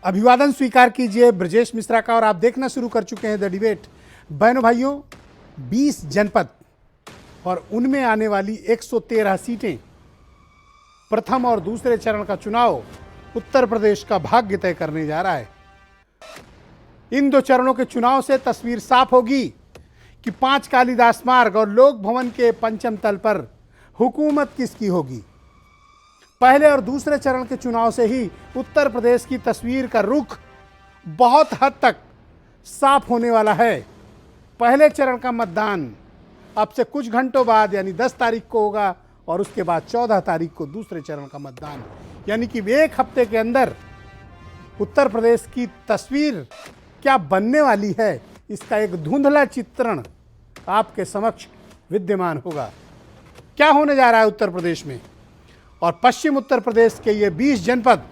अभिवादन स्वीकार कीजिए ब्रजेश मिश्रा का। और आप देखना शुरू कर चुके हैं द डिबेट। बहनों भाइयों, 20 जनपद और उनमें आने वाली 113 सीटें, प्रथम और दूसरे चरण का चुनाव उत्तर प्रदेश का भाग्य तय करने जा रहा है। इन दो चरणों के चुनाव से तस्वीर साफ होगी कि 5 कालिदास मार्ग और लोक भवन के पंचम तल पर हुकूमत किसकी होगी। पहले और दूसरे चरण के चुनाव से ही उत्तर प्रदेश की तस्वीर का रुख बहुत हद तक साफ होने वाला है। पहले चरण का मतदान अब से कुछ घंटों बाद यानी 10 तारीख को होगा और उसके बाद 14 तारीख को दूसरे चरण का मतदान, यानी कि एक हफ्ते के अंदर उत्तर प्रदेश की तस्वीर क्या बनने वाली है, इसका एक धुंधला चित्रण आपके समक्ष विद्यमान होगा। क्या होने जा रहा है उत्तर प्रदेश में, और पश्चिम उत्तर प्रदेश के ये 20 जनपद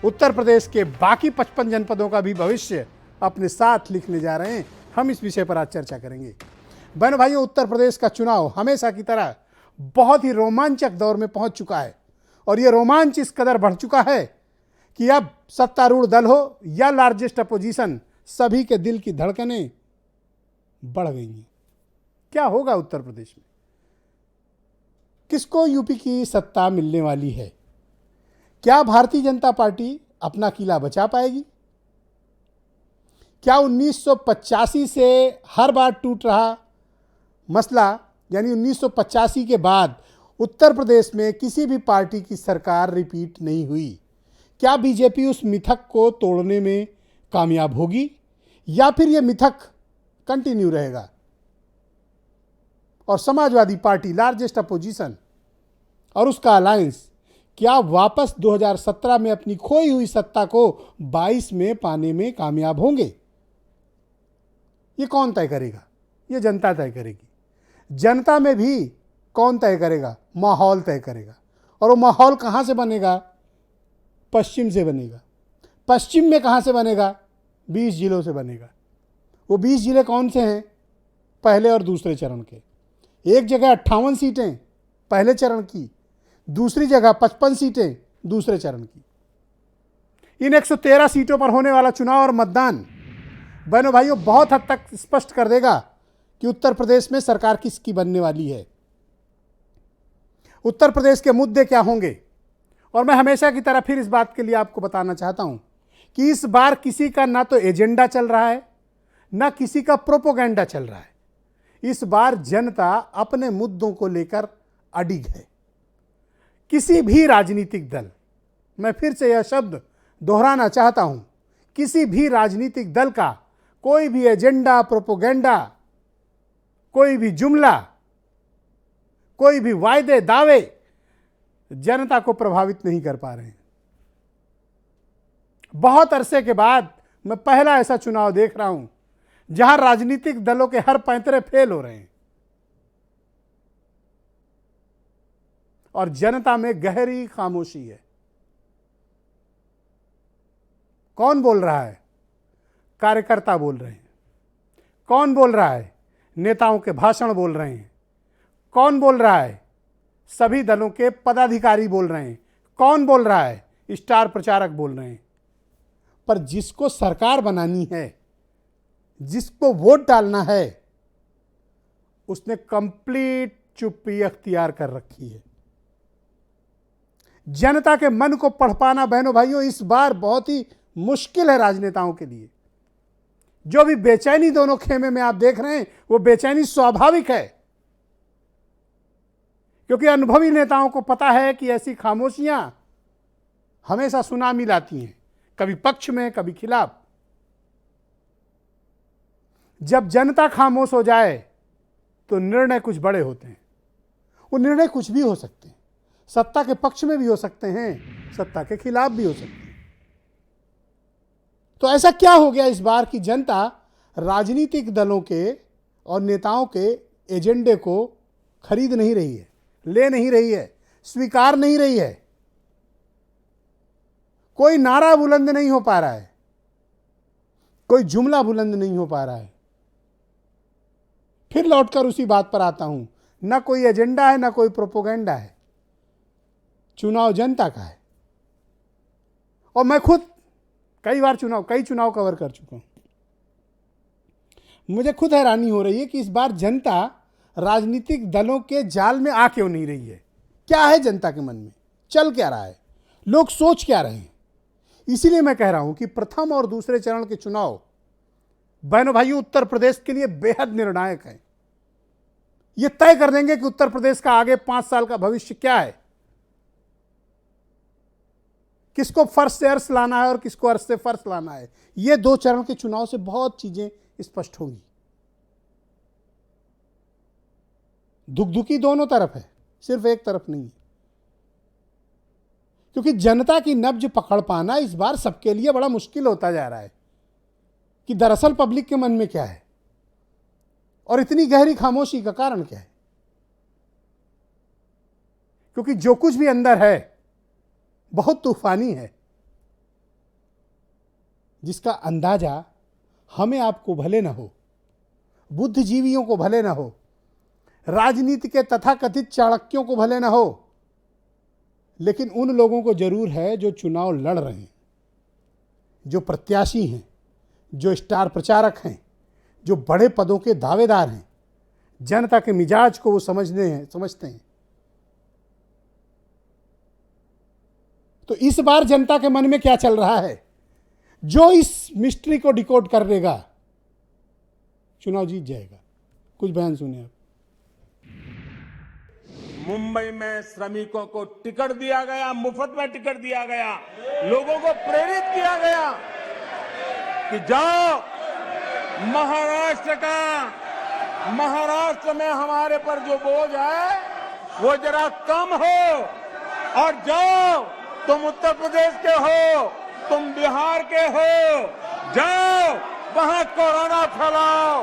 उत्तर प्रदेश के बाकी 55 जनपदों का भी भविष्य अपने साथ लिखने जा रहे हैं। हम इस विषय पर आज चर्चा करेंगे। बहनों भाइयों, उत्तर प्रदेश का चुनाव हमेशा की तरह बहुत ही रोमांचक दौर में पहुंच चुका है और ये रोमांच इस कदर बढ़ चुका है कि अब सत्तारूढ़ दल हो या लार्जेस्ट अपोजिशन, सभी के दिल की धड़कनें बढ़ गई हैं। क्या होगा उत्तर प्रदेश में, किसको यूपी की सत्ता मिलने वाली है? क्या भारतीय जनता पार्टी अपना किला बचा पाएगी? क्या 1985 से हर बार टूट रहा मसला, यानी 1985 के बाद उत्तर प्रदेश में किसी भी पार्टी की सरकार रिपीट नहीं हुई, क्या बीजेपी उस मिथक को तोड़ने में कामयाब होगी या फिर यह मिथक कंटिन्यू रहेगा और समाजवादी पार्टी लार्जेस्ट अपोजिशन और उसका अलायंस क्या वापस 2017 में अपनी खोई हुई सत्ता को 22 में पाने में कामयाब होंगे? ये कौन तय करेगा? ये जनता तय करेगी। जनता में भी कौन तय करेगा? माहौल तय करेगा। और वो माहौल कहाँ से बनेगा? पश्चिम से बनेगा। पश्चिम में कहाँ से बनेगा? 20 जिलों से बनेगा। वो 20 जिले कौन से हैं? पहले और दूसरे चरण के। एक जगह 58 सीटें पहले चरण की, दूसरी जगह 55 सीटें दूसरे चरण की। इन 113 सीटों पर होने वाला चुनाव और मतदान बहनों भाइयों बहुत हद तक स्पष्ट कर देगा कि उत्तर प्रदेश में सरकार किसकी बनने वाली है, उत्तर प्रदेश के मुद्दे क्या होंगे। और मैं हमेशा की तरह फिर इस बात के लिए आपको बताना चाहता हूं कि इस बार किसी का ना तो एजेंडा चल रहा है ना किसी का प्रोपोगेंडा चल रहा है। इस बार जनता अपने मुद्दों को लेकर अडिग है। किसी भी राजनीतिक दल, मैं फिर से यह शब्द दोहराना चाहता हूं, किसी भी राजनीतिक दल का कोई भी एजेंडा, प्रोपोगेंडा, कोई भी जुमला, कोई भी वायदे, दावे जनता को प्रभावित नहीं कर पा रहे हैं। बहुत अरसे के बाद मैं पहला ऐसा चुनाव देख रहा हूं जहां राजनीतिक दलों के हर पैंतरे फेल हो रहे हैं और जनता में गहरी खामोशी है। कौन बोल रहा है? कार्यकर्ता बोल रहे हैं। कौन बोल रहा है? नेताओं के भाषण बोल रहे हैं। कौन बोल रहा है? सभी दलों के पदाधिकारी बोल रहे हैं। कौन बोल रहा है? स्टार प्रचारक बोल रहे हैं। पर जिसको सरकार बनानी है, जिसको वोट डालना है, उसने कंप्लीट चुप्पी अख्तियार कर रखी है। जनता के मन को पढ़ पाना बहनों भाइयों इस बार बहुत ही मुश्किल है राजनेताओं के लिए। जो भी बेचैनी दोनों खेमे में आप देख रहे हैं, वो बेचैनी स्वाभाविक है, क्योंकि अनुभवी नेताओं को पता है कि ऐसी खामोशियां हमेशा सुनामी लाती हैं, कभी पक्ष में कभी खिलाफ। जब जनता खामोश हो जाए तो निर्णय कुछ बड़े होते हैं। वो निर्णय कुछ भी हो सकते हैं, सत्ता के पक्ष में भी हो सकते हैं, सत्ता के खिलाफ भी हो सकते हैं। तो ऐसा क्या हो गया इस बार कि जनता राजनीतिक दलों के और नेताओं के एजेंडे को खरीद नहीं रही है, ले नहीं रही है, स्वीकार नहीं रही है। कोई नारा बुलंद नहीं हो पा रहा है, कोई जुमला बुलंद नहीं हो पा रहा है। फिर लौटकर उसी बात पर आता हूं, ना कोई एजेंडा है ना कोई प्रोपोगेंडा है। चुनाव जनता का है और मैं खुद कई चुनाव कवर कर चुका हूं। मुझे खुद हैरानी हो रही है कि इस बार जनता राजनीतिक दलों के जाल में आ क्यों नहीं रही है। क्या है जनता के मन में, चल क्या रहा है, लोग सोच क्या रहे हैं। इसीलिए मैं कह रहा हूं कि प्रथम और दूसरे चरण के चुनाव बहनों भाइयों उत्तर प्रदेश के लिए बेहद निर्णायक है। ये तय कर देंगे कि उत्तर प्रदेश का आगे 5 साल का भविष्य क्या है, किसको फर्श से अर्श लाना है और किसको अर्श से फर्श लाना है। ये 2 चरण के चुनाव से बहुत चीजें स्पष्ट होंगी। दुखदुखी दोनों तरफ है, सिर्फ एक तरफ नहीं है, क्योंकि जनता की नब्ज पकड़ पाना इस बार सबके लिए बड़ा मुश्किल होता जा रहा है कि दरअसल पब्लिक के मन में क्या है और इतनी गहरी खामोशी का कारण क्या है। क्योंकि जो कुछ भी अंदर है बहुत तूफानी है, जिसका अंदाजा हमें आपको भले ना हो, बुद्धिजीवियों को भले ना हो, राजनीति के तथाकथित चाणक्यों को भले ना हो, लेकिन उन लोगों को जरूर है जो चुनाव लड़ रहे हैं, जो प्रत्याशी हैं, जो स्टार प्रचारक हैं, जो बड़े पदों के दावेदार हैं। जनता के मिजाज को वो समझते हैं। तो इस बार जनता के मन में क्या चल रहा है, जो इस मिस्ट्री को डिकोड कर लेगा चुनाव जीत जाएगा। कुछ बयान सुनिए आप। मुंबई में श्रमिकों को टिकट दिया गया, मुफ्त में टिकट दिया गया, लोगों को प्रेरित किया गया कि जाओ महाराष्ट्र में हमारे पर जो बोझ है वो जरा कम हो, और जाओ तुम उत्तर प्रदेश के हो, तुम बिहार के हो, जाओ वहां कोरोना फैलाओ।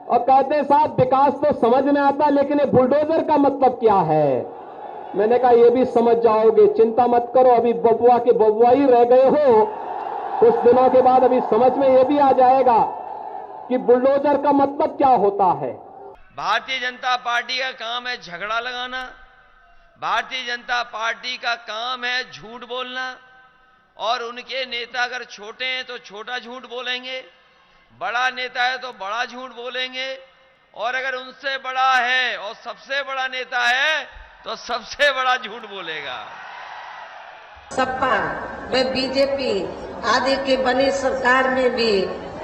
और कहते हैं साहब विकास तो समझ में आता, लेकिन ये बुलडोजर का मतलब क्या है। मैंने कहा ये भी समझ जाओगे, चिंता मत करो, अभी बबुआ के बबुआ ही रह गए हो, कुछ दिनों के बाद अभी समझ में ये भी आ जाएगा कि बुलडोजर का मतलब क्या होता है। भारतीय जनता पार्टी का काम है झगड़ा लगाना, भारतीय जनता पार्टी का काम है झूठ बोलना, और उनके नेता अगर छोटे हैं तो छोटा झूठ बोलेंगे, बड़ा नेता है तो बड़ा झूठ बोलेंगे, और अगर उनसे बड़ा है और सबसे बड़ा नेता है तो सबसे बड़ा झूठ बोलेगा। सपा व बीजेपी आदि के बनी सरकार में भी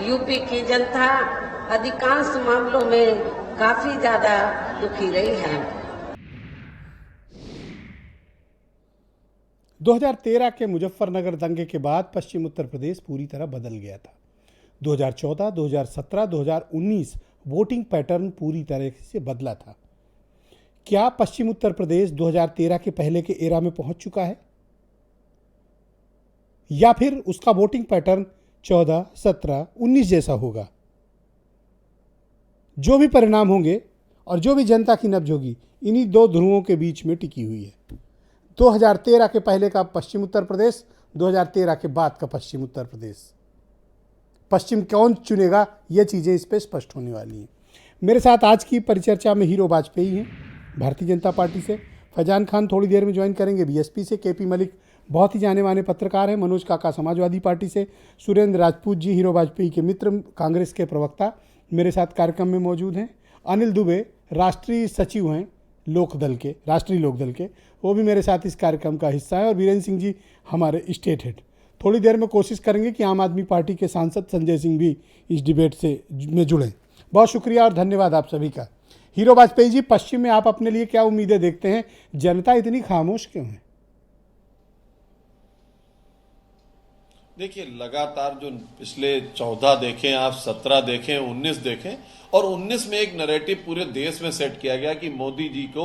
यूपी की जनता अधिकांश मामलों में काफी ज्यादा दुखी रही है। 2013 के मुजफ्फरनगर दंगे के बाद पश्चिम उत्तर प्रदेश पूरी तरह बदल गया था। 2014, 2017, 2019 वोटिंग पैटर्न पूरी तरह से बदला था। क्या पश्चिम उत्तर प्रदेश 2013 के पहले के एरा में पहुंच चुका है, या फिर उसका वोटिंग पैटर्न 14, 17, 19 जैसा होगा? जो भी परिणाम होंगे और जो भी जनता की नब्ज होगी, इन्हीं 2 ध्रुवों के बीच में टिकी हुई है। 2013 के पहले का पश्चिम उत्तर प्रदेश, 2013 के बाद का पश्चिम उत्तर प्रदेश। पश्चिम कौन चुनेगा, ये चीज़ें इस पर स्पष्ट होने वाली हैं। मेरे साथ आज की परिचर्चा में हीरो वाजपेयी हैं भारतीय जनता पार्टी से, फैजान खान थोड़ी देर में ज्वाइन करेंगे बीएसपी से, केपी मलिक बहुत ही जाने माने पत्रकार हैं, मनोज काका समाजवादी पार्टी से, सुरेंद्र राजपूत जी हीरो वाजपेयी के मित्र, कांग्रेस के प्रवक्ता मेरे साथ कार्यक्रम में मौजूद हैं, अनिल दुबे राष्ट्रीय सचिव हैं राष्ट्रीय लोकदल के, वो भी मेरे साथ इस कार्यक्रम का हिस्सा है, और वीरेंद्र सिंह जी हमारे स्टेट हेड। थोड़ी देर में कोशिश करेंगे कि आम आदमी पार्टी के सांसद संजय सिंह भी इस डिबेट में जुड़ें। बहुत शुक्रिया और धन्यवाद आप सभी का। हीरो वाजपेयी जी, पश्चिम में आप अपने लिए क्या उम्मीदें देखते हैं, जनता इतनी खामोश क्यों है? देखिए, लगातार जो पिछले 14 देखें आप, 17 देखें, 19 देखें, और 19 में एक नैरेटिव पूरे देश में सेट किया गया कि मोदी जी को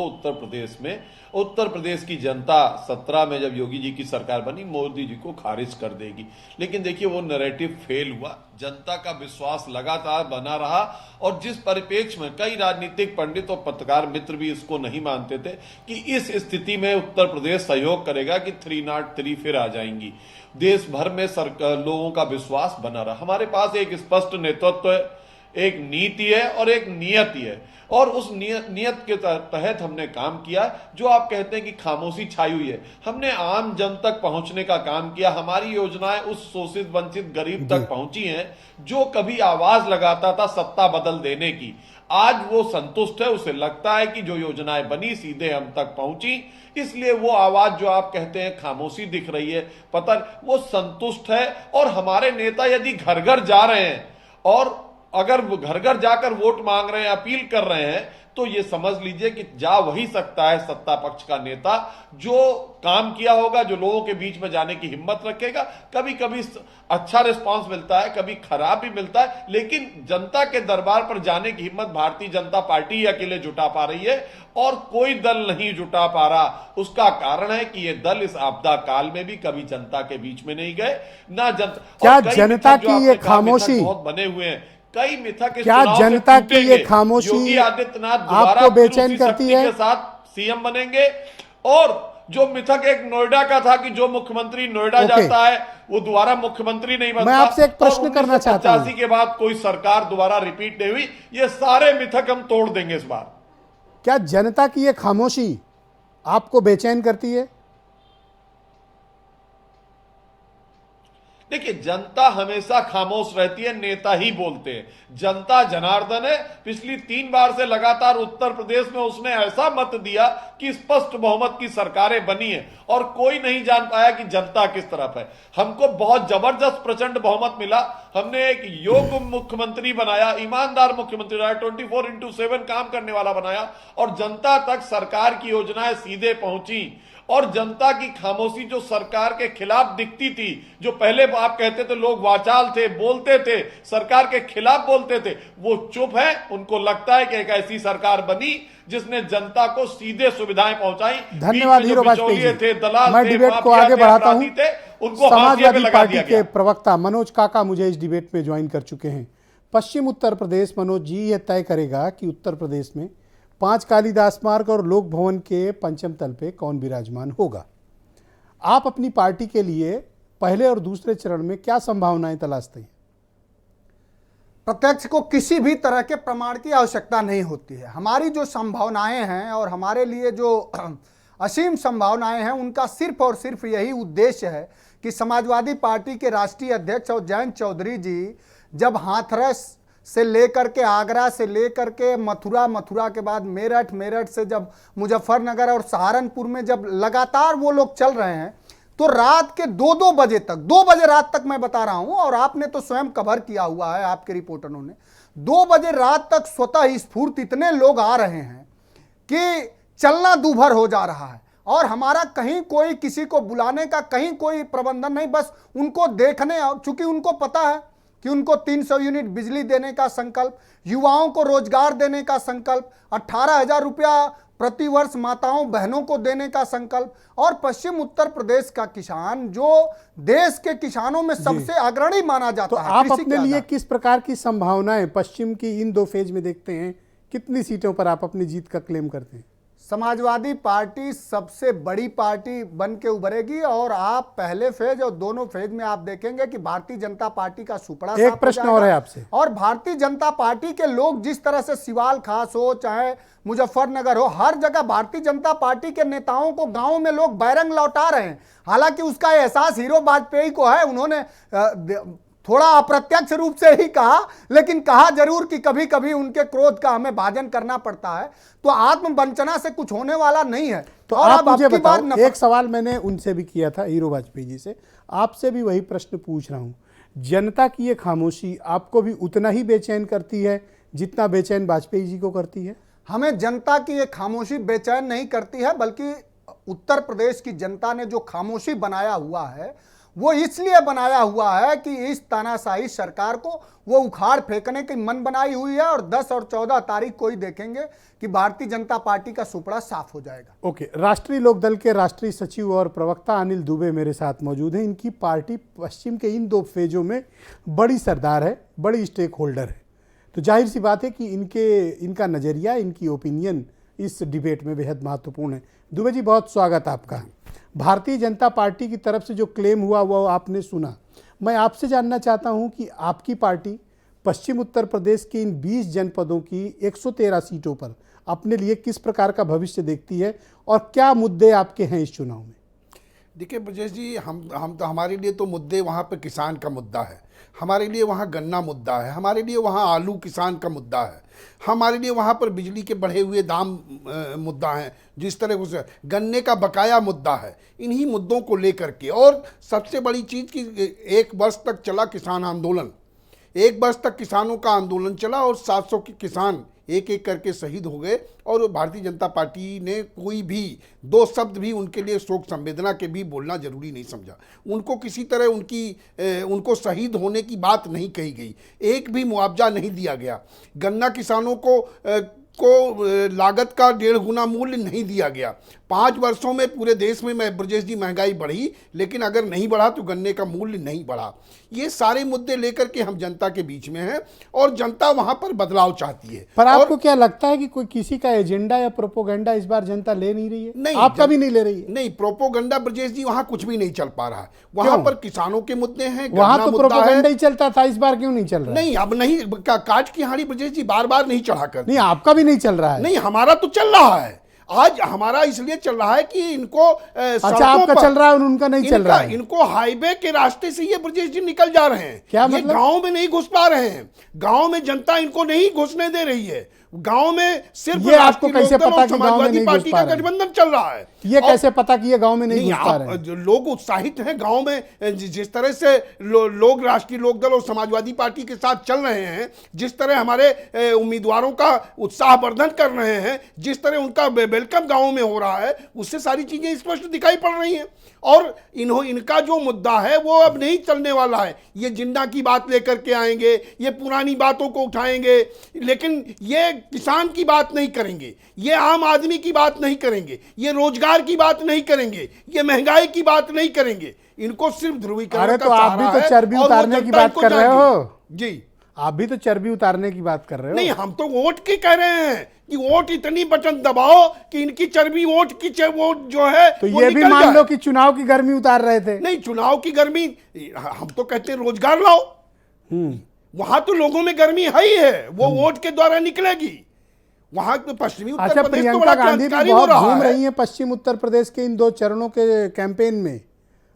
उत्तर प्रदेश की जनता 17 में जब योगी जी की सरकार बनी मोदी जी को खारिज कर देगी। लेकिन देखिए वो नैरेटिव फेल हुआ, जनता का विश्वास लगातार बना रहा, और जिस परिप्रेक्ष्य में कई राजनीतिक पंडित और पत्रकार मित्र भी इसको नहीं मानते थे कि इस स्थिति में उत्तर प्रदेश सहयोग करेगा कि 303 फिर आ जाएंगी। देश भर में लोगों का विश्वास बना रहा। हमारे पास एक स्पष्ट नेतृत्व है, एक नीति है और एक नियति है, और उस नियत के तहत हमने काम किया। जो आप कहते हैं कि खामोशी छाई हुई है, हमने आम जन तक पहुंचने का काम किया। हमारी योजनाएं उस शोषित वंचित गरीब तक पहुंची हैं जो कभी आवाज लगाता था सत्ता बदल देने की। आज वो संतुष्ट है, उसे लगता है कि जो योजनाएं बनी सीधे हम तक पहुंची, इसलिए वो आवाज जो आप कहते हैं खामोशी दिख रही है, पता वो संतुष्ट है। और हमारे नेता यदि घर घर जा रहे हैं और अगर वो घर घर जाकर वोट मांग रहे हैं, अपील कर रहे हैं, तो ये समझ लीजिए कि जा वही सकता है सत्ता पक्ष का नेता जो काम किया होगा, जो लोगों के बीच में जाने की हिम्मत रखेगा। कभी कभी अच्छा रिस्पांस मिलता है, कभी खराब भी मिलता है, लेकिन जनता के दरबार पर जाने की हिम्मत भारतीय जनता पार्टी ही अकेले जुटा पा रही है और कोई दल नहीं जुटा पा रहा। उसका कारण है कि ये दल इस आपदा काल में भी कभी जनता के बीच में नहीं गए, ना जनता। क्या जनता की ये खामोशी बहुत बने हुए हैं, कई मिथक इस क्या चुनाव से जनता की टूटेंगे। ये खामोशी योगी आदित्यनाथ दोबारा आपको बेचैन उसी करती शक्ति है? के साथ सीएम बनेंगे। और जो मिथक एक नोएडा का था कि जो मुख्यमंत्री नोएडा जाता है वो दोबारा मुख्यमंत्री नहीं बनता। मैं आपसे एक प्रश्न करना चाहता हूं। 1985 के बाद कोई सरकार दोबारा रिपीट नहीं हुई। ये सारे मिथक हम तोड़ देंगे इस बार। क्या जनता की ये खामोशी आपको बेचैन करती है? देखिए, जनता हमेशा खामोश रहती है, नेता ही बोलते हैं। जनता जनार्दन है। पिछली 3 बार से लगातार उत्तर प्रदेश में उसने ऐसा मत दिया कि स्पष्ट बहुमत की सरकारें बनी है और कोई नहीं जान पाया कि जनता किस तरफ है। हमको बहुत जबरदस्त प्रचंड बहुमत मिला। हमने एक योग्य मुख्यमंत्री बनाया, ईमानदार मुख्यमंत्री बनाया, 24x7 काम करने वाला बनाया और जनता तक सरकार की योजनाएं सीधे पहुंची। और जनता की खामोशी जो सरकार के खिलाफ दिखती थी, जो पहले आप कहते थे लोग वाचाल थे, बोलते थे, सरकार के खिलाफ बोलते थे, वो चुप है। उनको लगता है कि एक ऐसी सरकार बनी जिसने जनता को सीधे सुविधाएं पहुंचाई। धन्यवाद हीरो वाजपेयी जी। थे, दलाल मैं थे, डिबेट को माफिया आगे थे, बढ़ाता हूं। अपराधी थे, उनको फांसियों पे समाजवादी लगा पार्टी दिया के गया। प्रवक्ता मनोज काका मुझे इस डिबेट में ज्वाइन कर चुके हैं। पश्चिम उत्तर प्रदेश, मनोज जी, यह तय करेगा कि उत्तर प्रदेश में 5 कालिदास मार्ग और लोक भवन के पंचम तल पे कौन विराजमान होगा। आप अपनी पार्टी के लिए पहले और दूसरे चरण में क्या संभावनाएं तलाशते हैं? प्रत्यक्ष को किसी भी तरह के प्रमाण की आवश्यकता नहीं होती है। हमारी जो संभावनाएं हैं और हमारे लिए जो असीम संभावनाएं हैं, उनका सिर्फ और सिर्फ यही उद्देश्य है कि समाजवादी पार्टी के राष्ट्रीय अध्यक्ष और जयंत चौधरी जी जब हाथरस से लेकर के आगरा से लेकर के मथुरा, मथुरा के बाद मेरठ, मेरठ से जब मुजफ्फरनगर और सहारनपुर में जब लगातार वो लोग चल रहे हैं, तो रात के 2-2 बजे तक, 2 बजे रात तक मैं बता रहा हूं, और आपने तो स्वयं कवर किया हुआ है, आपके रिपोर्टरों ने, 2 बजे रात तक स्वतः स्फूर्त इतने लोग आ रहे हैं कि चलना दूभर हो जा रहा है। और हमारा कहीं कोई किसी को बुलाने का कहीं कोई प्रबंधन नहीं, बस उनको देखने, चूंकि उनको पता है कि उनको 300 यूनिट बिजली देने का संकल्प, युवाओं को रोजगार देने का संकल्प, 18,000 रुपया प्रति वर्ष माताओं बहनों को देने का संकल्प, और पश्चिम उत्तर प्रदेश का किसान जो देश के किसानों में सबसे अग्रणी माना जाता तो है। आप अपने लिए किस प्रकार की संभावनाएं पश्चिम की इन 2 फेज में देखते हैं? कितनी सीटों पर आप अपनी जीत का क्लेम करते हैं? समाजवादी पार्टी सबसे बड़ी पार्टी बन के उभरेगी और आप पहले फेज और दोनों फेज में आप देखेंगे कि भारतीय जनता पार्टी का सुपड़ा साफ हो एक प्रश्न और है आपसे। और भारतीय जनता पार्टी के लोग जिस तरह से सिवाल खास हो चाहे मुजफ्फरनगर हो, हर जगह भारतीय जनता पार्टी के नेताओं को गांव में लोग बैरंग लौटा रहे हैं। हालांकि उसका एहसास हीरो वाजपेयी को है, उन्होंने थोड़ा अप्रत्यक्ष रूप से ही कहा, लेकिन कहा जरूर कि कभी कभी उनके क्रोध का हमें भाजन करना पड़ता है। तो आत्मवंचना से कुछ होने वाला नहीं है। तो आप मुझे बताओ, एक सवाल मैंने उनसे भी किया था, हीरो वाजपेयी जी से, आपसे भी वही प्रश्न पूछ रहा हूं। जनता की ये खामोशी आपको भी उतना ही बेचैन करती है जितना बेचैन वाजपेयी जी को करती है? हमें जनता की ये खामोशी बेचैन नहीं करती है, बल्कि उत्तर प्रदेश की जनता ने जो खामोशी बनाया हुआ है वो इसलिए बनाया हुआ है कि इस तानाशाही सरकार को वो उखाड़ फेंकने की मन बनाई हुई है। और 10 और 14 तारीख को ही देखेंगे कि भारतीय जनता पार्टी का सुपड़ा साफ हो जाएगा। ओके, राष्ट्रीय लोकदल के राष्ट्रीय सचिव और प्रवक्ता अनिल दुबे मेरे साथ मौजूद हैं। इनकी पार्टी पश्चिम के इन 2 फेजों में बड़ी सरदार है, बड़ी स्टेक होल्डर है, तो जाहिर सी बात है कि इनका नज़रिया, इनकी ओपिनियन इस डिबेट में बेहद महत्वपूर्ण है। दुबे जी, बहुत स्वागत आपका। भारतीय जनता पार्टी की तरफ से जो क्लेम हुआ वो आपने सुना। मैं आपसे जानना चाहता हूं कि आपकी पार्टी पश्चिम उत्तर प्रदेश के इन 20 जनपदों की 113 सीटों पर अपने लिए किस प्रकार का भविष्य देखती है और क्या मुद्दे आपके हैं इस चुनाव में? देखिए ब्रजेश जी, हम तो, हमारे लिए तो मुद्दे वहाँ पे किसान का मुद्दा है, हमारे लिए वहाँ गन्ना मुद्दा है, हमारे लिए वहाँ आलू किसान का मुद्दा है, हमारे लिए वहाँ पर बिजली के बढ़े हुए दाम मुद्दा है, जिस तरह से गन्ने का बकाया मुद्दा है। इन्हीं मुद्दों को लेकर के, और सबसे बड़ी चीज़ कि 1 वर्ष तक चला किसान आंदोलन, 1 वर्ष तक किसानों का आंदोलन चला और 700 के किसान एक एक करके शहीद हो गए, और भारतीय जनता पार्टी ने कोई भी 2 शब्द भी उनके लिए शोक संवेदना के भी बोलना जरूरी नहीं समझा। उनको किसी तरह उनको शहीद होने की बात नहीं कही गई, एक भी मुआवजा नहीं दिया गया, गन्ना किसानों को लागत का 1.5 गुना मूल्य नहीं दिया गया। 5 वर्षों में पूरे देश में ब्रजेश जी महंगाई बढ़ी, लेकिन अगर नहीं बढ़ा तो गन्ने का मूल्य नहीं बढ़ा। ये सारे मुद्दे लेकर के हम जनता के बीच में हैं और जनता वहां पर बदलाव चाहती है। पर आपको क्या लगता है कि कोई किसी का एजेंडा या प्रोपोगंडा इस बार जनता ले नहीं रही है? नहीं, आपका भी नहीं ले रही है? नहीं, प्रोपोगंडा ब्रजेश जी वहां कुछ भी नहीं चल पा रहा है। वहां पर किसानों के मुद्दे हैं, वहां तो प्रोपोगंडा ही चलता था, इस बार क्यों नहीं चल रहा? नहीं, अब नहीं, काट की हांडी ब्रजेश जी बार बार नहीं चढ़ा कर। नहीं, आपका भी नहीं चल रहा है? नहीं, हमारा तो चल रहा है। आज हमारा इसलिए चल रहा है कि इनको अच्छा, आपका चल रहा है और उनका नहीं चल रहा है। इनको हाईवे के रास्ते से ये ब्रजेश जी निकल जा रहे हैं। क्या ये मतलब? गांव में नहीं घुस पा रहे हैं, गांव में जनता इनको नहीं घुसने दे रही है। गांव में सिर्फ ये आपको कैसे पता कि गांव में नहीं घुस पार्टी पा का रहे? गठबंधन चल रहा है। ये कैसे पता कि ये गांव में नहीं घुस पा रहे हैं? लोग उत्साहित हैं गांव में, जिस तरह से लोग राष्ट्रीय लोकदल और समाजवादी पार्टी के साथ चल रहे हैं, जिस तरह हमारे उम्मीदवारों का उत्साहवर्धन कर रहे हैं, जिस तरह उनका वेलकम गांव में हो रहा है, उससे सारी चीजें स्पष्ट दिखाई पड़ रही हैं। और इनका जो मुद्दा है वो अब नहीं चलने वाला है। ये जिन्ना की बात लेकर के आएंगे, ये पुरानी बातों को उठाएंगे, लेकिन ये किसान की बात नहीं करेंगे, ये आम आदमी की बात नहीं करेंगे, ये रोजगार की बात नहीं करेंगे, ये महंगाई की बात नहीं करेंगे। इनको सिर्फ ध्रुवीकरण का आप भी तो चर्बी उतारने की बात कर रहे हो जी। आप भी तो चर्बी उतारने की बात कर रहे हो। नहीं, हम तो वोट की कह रहे हैं कि वोट इतनी बटन दबाओ कि इनकी चर्बी वोट जो है तो ये भी मान लो कि चुनाव की गर्मी उतार रहे थे। नहीं, चुनाव की गर्मी, हम तो कहते हैं रोजगार लाओ। वहां तो लोगों में गर्मी है ही है, वो वोट के द्वारा निकलेगी। वहां तो पश्चिमी उत्तर अच्छा, प्रदेश तो प्रियंका बड़ा गांधी भी क्रांतिकारी बहुत हो रहा घूम है। रही हैं पश्चिम उत्तर प्रदेश के इन 2 चरणों के कैंपेन में,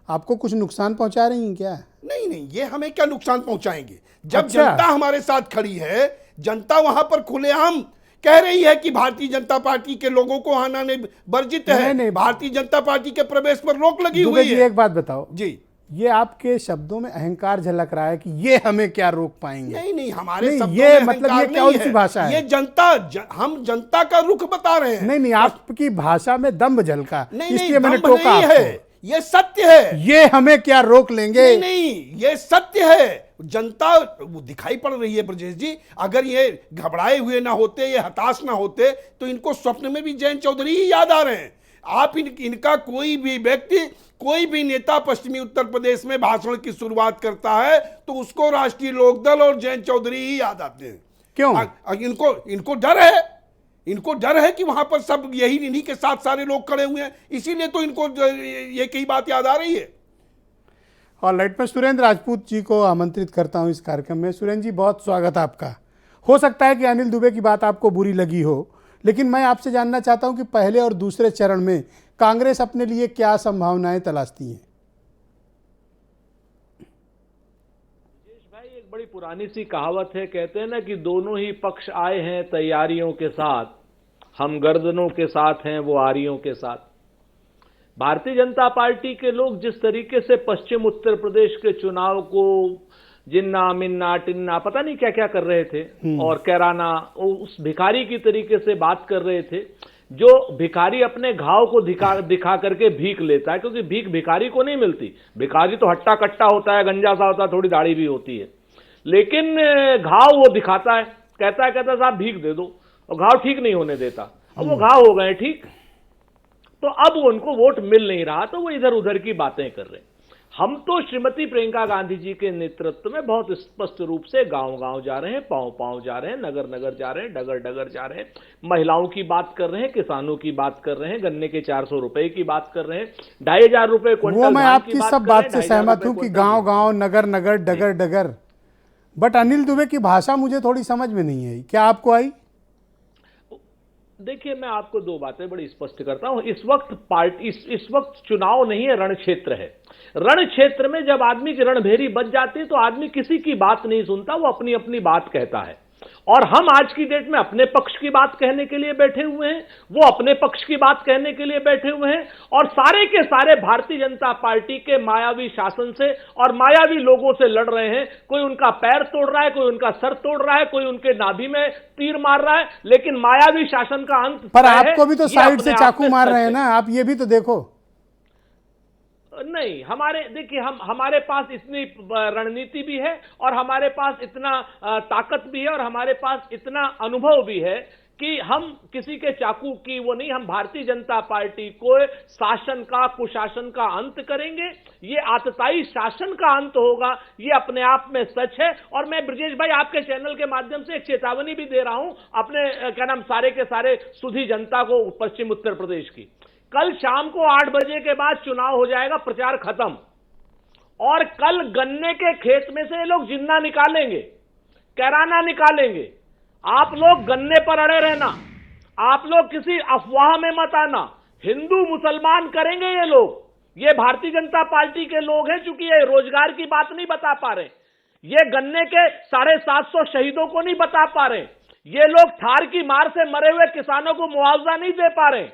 आपको कुछ नुकसान पहुंचा रही हैं क्या? नहीं नहीं, ये हमें क्या नुकसान पहुंचाएंगे जब अच्छा। जनता हमारे साथ खड़ी है। जनता वहां पर खुलेआम कह रही है कि भारतीय जनता पार्टी के लोगों को आना नहीं वर्जित है। नहीं। भारतीय जनता पार्टी के प्रवेश पर रोक लगी दुबे हुई जी, है। एक बात बताओ जी, ये आपके शब्दों में अहंकार झलक रहा है कि ये हमें क्या रोक पाएंगे? नहीं नहीं, हमारे नहीं, शब्दों ये में मतलब अहंकार ये नहीं कौन सी भाषा है? ये हम जनता का रुख बता रहे हैं। नहीं, आपकी भाषा में दम्भ झलका, नहीं, इसलिए मैंने दम्भ टोका नहीं आपको। है, ये सत्य है। ये हमें क्या रोक लेंगे? नहीं नहीं, ये सत्य है। जनता वो दिखाई पड़ रही है ब्रजेश जी। अगर ये घबराए हुए ना होते, ये हताश ना होते, तो इनको स्वप्न में भी जयंत चौधरी ही याद आ रहे हैं। आप इनका कोई भी व्यक्ति, कोई भी नेता पश्चिमी उत्तर प्रदेश में भाषण की शुरुआत करता है तो उसको राष्ट्रीय लोकदल और जयंत चौधरी ही याद आते हैं। क्यों? इनको डर है, इनको डर है कि वहां पर सब इन्हीं के साथ सारे लोग खड़े हुए हैं, इसीलिए तो इनको ये कई बात याद आ रही है। और लाइट में सुरेंद्र राजपूत जी को आमंत्रित करता हूं इस कार्यक्रम में। सुरेंद्र जी, बहुत स्वागत है आपका। हो सकता है कि अनिल दुबे की बात आपको बुरी लगी हो, लेकिन मैं आपसे जानना चाहता हूं कि पहले और दूसरे चरण में कांग्रेस अपने लिए क्या संभावनाएं तलाशती है? भाई, एक बड़ी पुरानी सी कहावत है, कहते हैं ना कि दोनों ही पक्ष आए हैं तैयारियों के साथ, हम गर्दनों के साथ हैं वो आरियों के साथ। भारतीय जनता पार्टी के लोग जिस तरीके से पश्चिम उत्तर प्रदेश के चुनाव को जिन्ना मिन्ना टिन्ना पता नहीं क्या क्या कर रहे थे और कैराना, उस भिखारी की तरीके से बात कर रहे थे। जो भिखारी अपने घाव को दिखा करके भीख लेता है, क्योंकि भीख भिखारी को नहीं मिलती। भिखारी तो हट्टा कट्टा होता है, गंजा सा होता है, थोड़ी दाढ़ी भी होती है, लेकिन घाव वो दिखाता है, कहता है साहब भीख दे दो, और घाव ठीक नहीं होने देता। अब वो घाव हो गए ठीक, तो अब उनको वोट मिल नहीं रहा, तो वो इधर उधर की बातें कर रहे हैं। हम तो श्रीमती प्रियंका गांधी जी के नेतृत्व में बहुत स्पष्ट रूप से गांव गांव जा रहे हैं, पांव पांव जा रहे हैं, नगर नगर जा रहे हैं, डगर डगर जा रहे हैं, महिलाओं की बात कर रहे हैं, किसानों की बात कर रहे हैं, गन्ने के 400 रुपए की बात कर रहे हैं, 2500 रुपए क्विंटल। वो मैं आपकी सब बात से सहमत हूं कि गांव गांव, नगर नगर, डगर डगर, बट अनिल दुबे की भाषा मुझे थोड़ी समझ में नहीं आई, क्या आपको आई? देखिए, मैं आपको दो बातें बड़ी स्पष्ट करता हूं। इस वक्त पार्टी इस वक्त चुनाव नहीं है, रण क्षेत्र है। रण क्षेत्र में जब आदमी की रणभेरी बच जाती है तो आदमी किसी की बात नहीं सुनता, वो अपनी अपनी बात कहता है। और हम आज की डेट में अपने पक्ष की बात कहने के लिए बैठे हुए हैं, वो अपने पक्ष की बात कहने के लिए बैठे हुए हैं, और सारे के सारे भारतीय जनता पार्टी के मायावी शासन से और मायावी लोगों से लड़ रहे हैं। कोई उनका पैर तोड़ रहा है, कोई उनका सर तोड़ रहा है, कोई उनके नाभि में तीर मार रहा है, लेकिन मायावी शासन का अंत पर आपको भी तो साइड से चाकू मार रहे हैं ना, आप ये भी तो देखो। नहीं, देखिए, हमारे पास इतनी रणनीति भी है और हमारे पास इतना ताकत भी है और हमारे पास इतना अनुभव भी है कि हम किसी के चाकू की वो नहीं, हम भारतीय जनता पार्टी को शासन का, कुशासन का अंत करेंगे। ये आतताई शासन का अंत होगा, ये अपने आप में सच है। और मैं ब्रजेश भाई आपके चैनल के माध्यम से एक चेतावनी भी दे रहा हूं अपने सारे के सारे सुधी जनता को पश्चिम उत्तर प्रदेश की। कल शाम को 8 बजे के बाद चुनाव हो जाएगा, प्रचार खत्म, और कल गन्ने के खेत में से ये लोग जिन्ना निकालेंगे, कैराना निकालेंगे। आप लोग गन्ने पर अड़े रहना, आप लोग किसी अफवाह में मत आना। हिंदू मुसलमान करेंगे ये लोग, ये भारतीय जनता पार्टी के लोग हैं, चूंकि ये रोजगार की बात नहीं बता पा रहे, ये गन्ने के 750 शहीदों को नहीं बता पा रहे, ये लोग थार की मार से मरे हुए किसानों को मुआवजा नहीं दे पा रहे,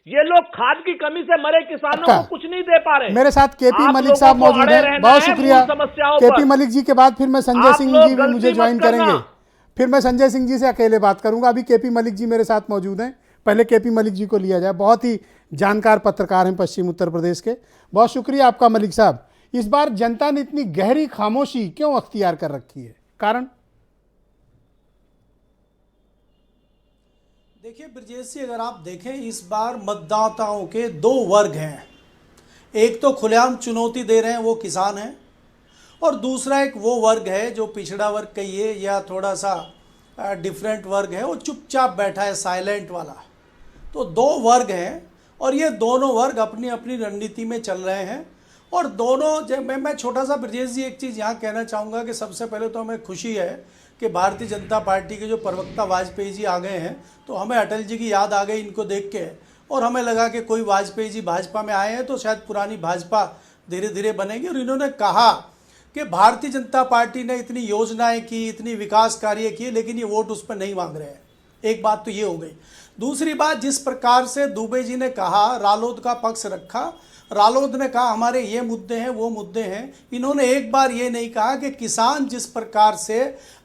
ये लोग खाद की कमी से मरे किसानों को कुछ नहीं दे पा रहे। मेरे साथ केपी मलिक साहब मौजूद हैं, बहुत शुक्रिया। केपी मलिक जी के बाद फिर मैं संजय सिंह जी भी मुझे ज्वाइन करेंगे, फिर मैं संजय सिंह जी से अकेले बात करूंगा। अभी केपी मलिक जी मेरे साथ मौजूद हैं, पहले केपी मलिक जी को लिया जाए। बहुत ही जानकार पत्रकार हैं पश्चिम उत्तर प्रदेश के, बहुत शुक्रिया आपका मलिक साहब। इस बार जनता ने इतनी गहरी खामोशी क्यों अख्तियार कर रखी है, कारण? देखिए ब्रजेश जी, अगर आप देखें इस बार मतदाताओं के 2 वर्ग हैं। एक तो खुलेआम चुनौती दे रहे हैं, वो किसान हैं, और दूसरा एक वो वर्ग है जो पिछड़ा वर्ग कहिए या थोड़ा सा डिफरेंट वर्ग है, वो चुपचाप बैठा है, साइलेंट वाला। तो 2 वर्ग हैं और ये दोनों वर्ग अपनी अपनी रणनीति में चल रहे हैं। और दोनों, मैं छोटा सा ब्रजेश जी एक चीज़ यहाँ कहना चाहूँगा कि सबसे पहले तो हमें खुशी है कि भारतीय जनता पार्टी के जो प्रवक्ता वाजपेयी जी आ गए हैं, तो हमें अटल जी की याद आ गई इनको देख के, और हमें लगा कि कोई वाजपेयी जी भाजपा में आए हैं तो शायद पुरानी भाजपा धीरे धीरे बनेगी। और इन्होंने कहा कि भारतीय जनता पार्टी ने इतनी योजनाएं की, इतनी विकास कार्य किए, लेकिन ये वोट उस पर नहीं मांग रहे हैं। एक बात तो ये हो गई। दूसरी बात, जिस प्रकार से दुबे जी ने कहा, रालोद का पक्ष रखा, रालोद ने कहा हमारे ये मुद्दे हैं, वो मुद्दे हैं, इन्होंने एक बार ये नहीं कहा कि किसान जिस प्रकार से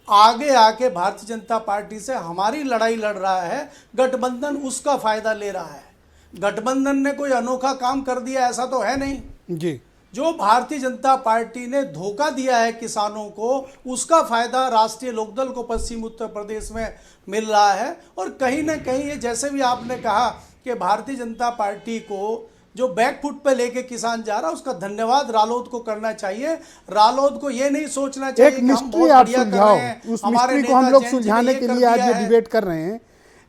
आगे आके भारतीय जनता पार्टी से हमारी लड़ाई लड़ रहा है, गठबंधन उसका फायदा ले रहा है। गठबंधन ने कोई अनोखा काम कर दिया ऐसा तो है नहीं जी। जो भारतीय जनता पार्टी ने धोखा दिया है किसानों को, उसका फायदा राष्ट्रीय लोकदल को पश्चिम उत्तर प्रदेश में मिल रहा है। और कहीं ना कहीं ये, जैसे भी आपने कहा कि भारतीय जनता पार्टी को जो बैकफुट पे लेके किसान जा रहा है, उसका धन्यवाद रालोद को करना चाहिए। रालोद को ये नहीं सोचना चाहिए एक मिस्ट्री आप सुलझाओ, उस मिस्ट्री को हम लोग सुलझाने के लिए आज ये डिबेट कर रहे हैं।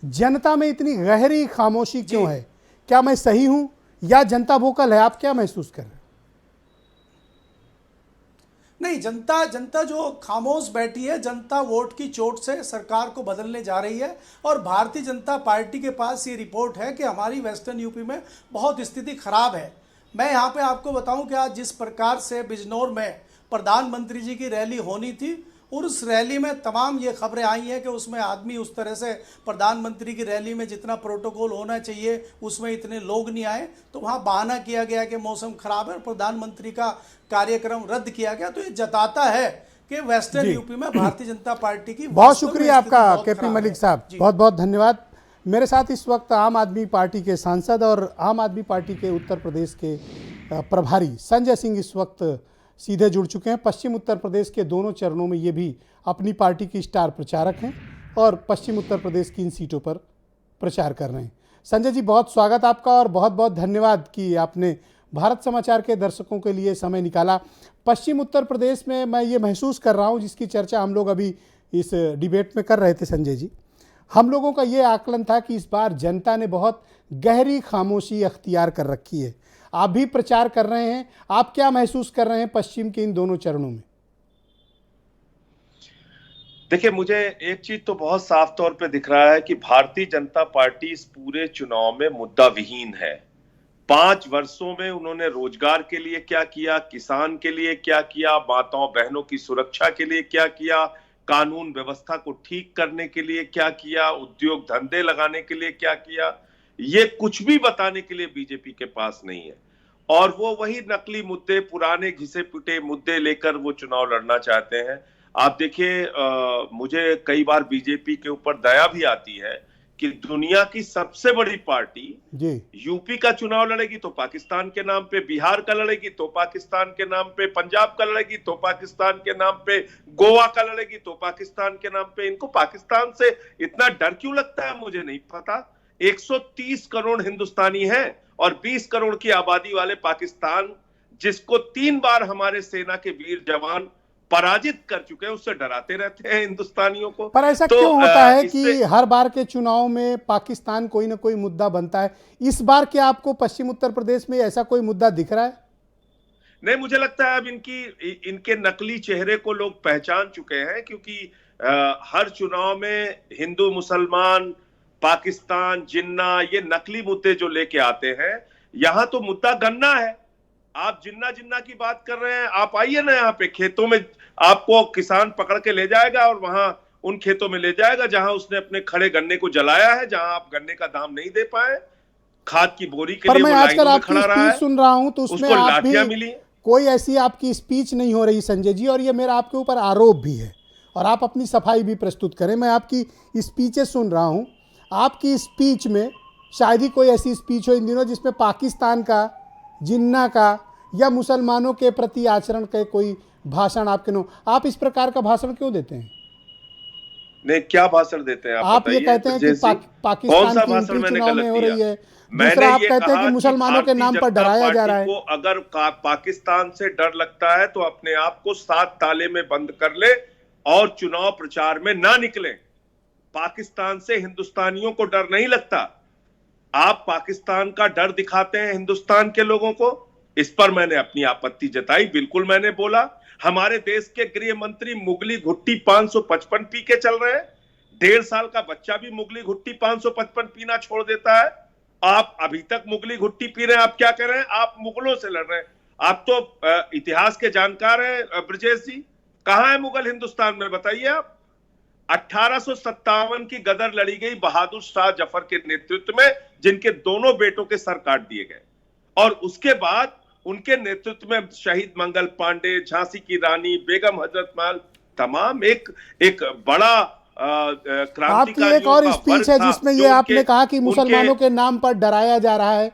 जनता में इतनी गहरी खामोशी क्यों है? क्या मैं सही हूं या जनता वोकल है? आप क्या महसूस कर रहे हैं? नहीं, जनता जो खामोश बैठी है, जनता वोट की चोट से सरकार को बदलने जा रही है। और भारतीय जनता पार्टी के पास ये रिपोर्ट है कि हमारी वेस्टर्न यूपी में बहुत स्थिति खराब है। मैं यहाँ पे आपको बताऊं कि आज जिस प्रकार से बिजनौर में प्रधानमंत्री जी की रैली होनी थी, और उस रैली में तमाम ये खबरें आई हैं कि उसमें आदमी उस तरह से, प्रधानमंत्री की रैली में जितना प्रोटोकॉल होना चाहिए उसमें इतने लोग नहीं आए, तो वहाँ बहाना किया गया कि मौसम खराब है और प्रधानमंत्री का कार्यक्रम रद्द किया गया। तो ये जताता है कि वेस्टर्न यूपी में भारतीय जनता पार्टी की। बहुत शुक्रिया आपका केपी मलिक साहब, बहुत बहुत धन्यवाद। मेरे साथ इस वक्त आम आदमी पार्टी के सांसद और आम आदमी पार्टी के उत्तर प्रदेश के प्रभारी संजय सिंह इस वक्त सीधे जुड़ चुके हैं। पश्चिम उत्तर प्रदेश के दोनों चरणों में ये भी अपनी पार्टी की स्टार प्रचारक हैं और पश्चिम उत्तर प्रदेश की इन सीटों पर प्रचार कर रहे हैं। संजय जी, बहुत स्वागत आपका और बहुत बहुत धन्यवाद कि आपने भारत समाचार के दर्शकों के लिए समय निकाला। पश्चिम उत्तर प्रदेश में मैं ये महसूस कर रहा हूँ, जिसकी चर्चा हम लोग अभी इस डिबेट में कर रहे थे संजय जी, हम लोगों का ये आकलन था कि इस बार जनता ने बहुत गहरी खामोशी अख्तियार कर रखी है। आप भी प्रचार कर रहे हैं, आप क्या महसूस कर रहे हैं पश्चिम के इन दोनों चरणों में? देखिए, मुझे एक चीज तो बहुत साफ तौर पे दिख रहा है कि भारतीय जनता पार्टी इस पूरे चुनाव में मुद्दा विहीन है। 5 वर्षों में उन्होंने रोजगार के लिए क्या किया, किसान के लिए क्या किया, माताओं बहनों की सुरक्षा के लिए क्या किया, कानून व्यवस्था को ठीक करने के लिए क्या किया, उद्योग धंधे लगाने के लिए क्या किया, ये कुछ भी बताने के लिए बीजेपी के पास नहीं है। और वो वही नकली मुद्दे, पुराने घिसे पिटे मुद्दे लेकर वो चुनाव लड़ना चाहते हैं। आप देखिए, मुझे कई बार बीजेपी के ऊपर दया भी आती है कि दुनिया की सबसे बड़ी पार्टी जी यूपी का चुनाव लड़ेगी तो पाकिस्तान के नाम पे, बिहार का लड़ेगी तो पाकिस्तान के नाम पे, पंजाब का लड़ेगी तो पाकिस्तान के नाम पे, गोवा का लड़ेगी तो पाकिस्तान के नाम पे। इनको पाकिस्तान से इतना डर क्यों लगता है मुझे नहीं पता। 130 करोड़ हिंदुस्तानी हैं और 20 करोड़ की आबादी वाले पाकिस्तान, जिसको 3 बार हमारे सेना के वीर जवान पराजित कर चुके हैं, उससे डराते रहते हैं हिंदुस्तानियों को। पर ऐसा तो, क्यों होता है कि इससे हर बार के चुनाव में पाकिस्तान कोई ना कोई मुद्दा बनता है? इस बार क्या आपको पश्चिम उत्तर प्रदेश में ऐसा कोई मुद्दा दिख रहा है? नहीं, मुझे लगता है अब इनके नकली चेहरे को लोग पहचान चुके हैं, क्योंकि हर चुनाव में हिंदू मुसलमान, पाकिस्तान, जिन्ना, ये नकली मुद्दे जो लेके आते हैं। यहां तो मुद्दा गन्ना है। आप जिन्ना जिन्ना की बात कर रहे हैं, आप आइए ना यहाँ पे खेतों में, आपको किसान पकड़ के ले जाएगा और वहां उन खेतों में ले जाएगा जहां उसने अपने खड़े गन्ने को जलाया है, जहां आप गन्ने का दाम नहीं दे पाए, खाद की बोरी के पर लिए मैं वो आजकल लाइनों में आपकी खड़ा रहा स्पीच है, सुन रहा हूं तो उसमें उसको आप भी लाठियां मिली। कोई ऐसी आपकी स्पीच नहीं हो रही संजय जी, और ये मेरा आपके ऊपर आरोप भी है, और आप अपनी सफाई भी प्रस्तुत करें। मैं आपकी स्पीचें सुन रहा हूं, आपकी स्पीच में शायद ही कोई ऐसी स्पीच हो इन दिनों जिसमें पाकिस्तान का, जिन्ना का या मुसलमानों के प्रति आचरण के कोई भाषण आपके नो। आप इस प्रकार का भाषण क्यों देते हैं? नहीं, क्या भाषण देते हैं आप ये कहते हैं कि पाकिस्तान की एंट्री चुनाव में हो रही है, दूसरा आप कहते हैं कि मुसलमानों के नाम पर डराया जा रहा है। अगर पाकिस्तान से डर लगता है तो अपने आप को 7 ताले में बंद कर ले और चुनाव प्रचार में ना निकले। पाकिस्तान से हिंदुस्तानियों को डर नहीं लगता, आप पाकिस्तान का डर दिखाते हैं हिंदुस्तान के लोगों को। इस पर मैंने अपनी आपत्ति जताई, बिल्कुल मैंने बोला। हमारे देश के गृह मंत्री मुगली घुट्टी 555 पी के चल रहे हैं। 1.5 साल का बच्चा भी मुगली घुट्टी 555 पीना छोड़ देता है। आप अभी तक मुगली घुट्टी पी रहे हैं। आप क्या कर रहे हैं? आप मुगलों से लड़ रहे हैं। आप तो इतिहास के जानकार हैं ब्रजेश जी। कहां है मुगल हिंदुस्तान में, बताइए आप। 1857 की गदर लड़ी गई बहादुर शाह जफर के नेतृत्व में, जिनके दोनों बेटों के सर काट दिए गए, और उसके बाद उनके नेतृत्व में शहीद मंगल पांडे, झांसी की रानी, बेगम हजरत महल, तमाम एक बड़ा क्रांतिकारियों आपकी एक और स्पीच है जिसमें ये आपने कहा कि मुसलमानों के नाम पर डराया जा रहा है।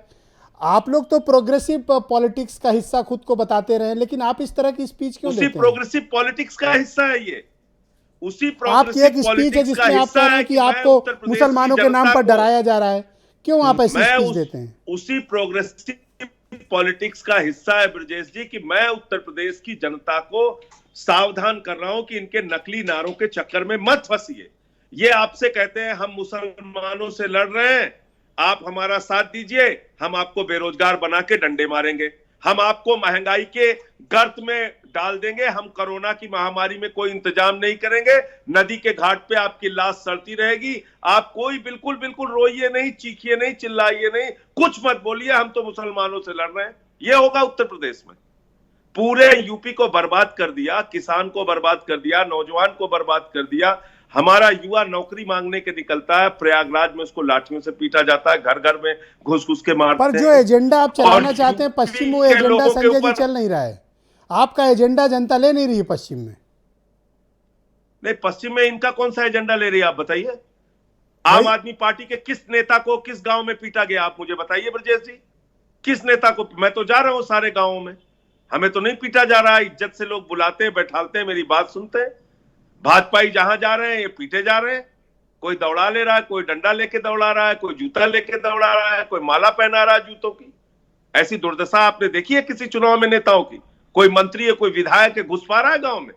आप लोग तो प्रोग्रेसिव पॉलिटिक्स का हिस्सा खुद को बताते रहे, लेकिन आप इस तरह की स्पीच क्यों देते हैं? उसी प्रोग्रेसिव पॉलिटिक्स का हिस्सा है ये। उसी आपकी एक स्पीच है जिसमें आप कह रहे हैं कि आपको मुसलमानों के नाम पर डराया जा रहा है। क्यों आप ऐसी स्पीच देते हैं? उसी प्रोग्रेसिव पॉलिटिक्स का हिस्सा है ब्रजेश जी कि मैं उत्तर प्रदेश की जनता को सावधान कर रहा हूं कि इनके नकली नारों के चक्कर में मत फंसिए। ये आपसे कहते हैं हम मुसलमानों से लड़ रहे हैं, आप हमारा साथ दीजिए, हम आपको बेरोजगार बना के डंडे मारेंगे, हम आपको महंगाई के गर्त में डाल देंगे, हम कोरोना की महामारी में कोई इंतजाम नहीं करेंगे, नदी के घाट पे आपकी लाश सड़ती रहेगी, आप कोई बिल्कुल रोइए नहीं, चीखिए नहीं, चिल्लाइए नहीं, कुछ मत बोलिए, हम तो मुसलमानों से लड़ रहे हैं। ये होगा उत्तर प्रदेश में। पूरे यूपी को बर्बाद कर दिया, किसान को बर्बाद कर दिया, नौजवान को बर्बाद कर दिया। हमारा युवा नौकरी मांगने के निकलता है, प्रयागराज में उसको लाठियों से पीटा जाता है, घर घर में घुस के मारते हैं। पर जो एजेंडा आप चलाना चाहते हैं पश्चिम, वो एजेंडा संजय जी चल नहीं रहा है। आपका एजेंडा जनता ले नहीं रही है पश्चिम में। नहीं, पश्चिम में इनका कौन सा एजेंडा ले रही है आप बताइए। आम आदमी पार्टी के किस नेता को किस गांव में पीटा गया आप मुझे बताइए ब्रजेश जी। किस नेता को? मैं तो जा रहा हूं सारे गांवों में, हमें तो नहीं पीटा जा रहा है। इज्जत से लोग बुलाते हैं, बैठालते हैं, मेरी बात सुनते हैं। भाजपाई जहां जा रहे हैं ये पीटे जा रहे हैं। कोई दौड़ा ले रहा है, कोई डंडा लेके दौड़ा रहा है, कोई जूता लेके दौड़ा रहा है, कोई माला पहना रहा है जूतों की। ऐसी दुर्दशा आपने देखी है किसी चुनाव में नेताओं की? कोई मंत्री है, कोई विधायक है, घुस पा रहा है गांव में?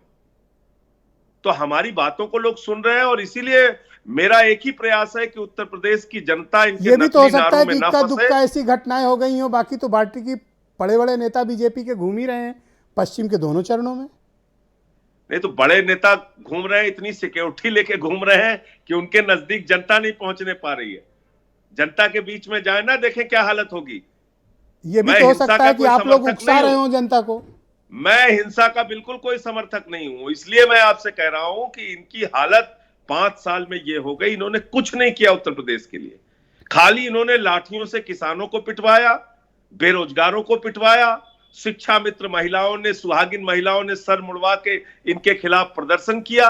तो हमारी बातों को लोग सुन रहे हैं, और इसीलिए मेरा एक ही प्रयास है कि उत्तर प्रदेश की जनता इनके ये भी तो हो नकली सकता है नारों कि में न इक्का फंसे। दुक्का ऐसी घटनाएं हो गई हो, बाकी तो पार्टी की बड़े बड़े नेता बीजेपी के घूम ही रहे हैं पश्चिम के दोनों चरणों में। नहीं तो बड़े नेता घूम रहे हैं, इतनी सिक्योरिटी लेके घूम रहे हैं कि उनके नजदीक जनता नहीं पहुंचने पा रही है। जनता के बीच में जाए ना, देखें क्या हालत होगी। ये भी तो हो सकता है कि आप लोग उकसा रहे हो जनता को। मैं हिंसा का बिल्कुल कोई समर्थक नहीं हूं, इसलिए मैं आपसे कह रहा हूं कि इनकी हालत 5 साल में ये हो गई। इन्होंने कुछ नहीं किया उत्तर प्रदेश के लिए, खाली इन्होंने लाठियों से किसानों को पिटवाया, बेरोजगारों को पिटवाया, शिक्षा मित्र महिलाओं ने, सुहागिन महिलाओं ने सर मुड़वा के इनके खिलाफ प्रदर्शन किया।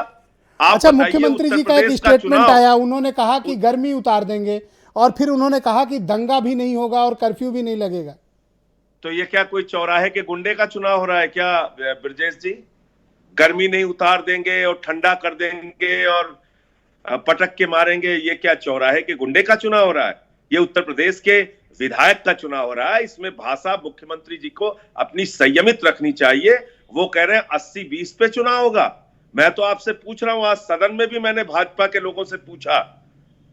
अच्छा, मुख्यमंत्री जी का एक स्टेटमेंट आया, उन्होंने कहा कि गर्मी उतार देंगे और फिर उन्होंने कहा कि दंगा भी नहीं होगा और कर्फ्यू भी नहीं लगेगा। तो ये क्या कोई चौराहे के गुंडे का चुनाव हो रहा है क्या ब्रजेश जी? गर्मी नहीं उतार देंगे और ठंडा कर देंगे और पटक के मारेंगे, ये क्या चौराहे के गुंडे का चुनाव हो रहा है? ये उत्तर प्रदेश के विधायक का चुनाव हो रहा है। इसमें भाषा मुख्यमंत्री जी को अपनी संयमित रखनी चाहिए। वो कह रहे हैं 80-20 पे चुनाव होगा। मैं तो आपसे पूछ रहा हूं, आज सदन में भी मैंने भाजपा के लोगों से पूछा,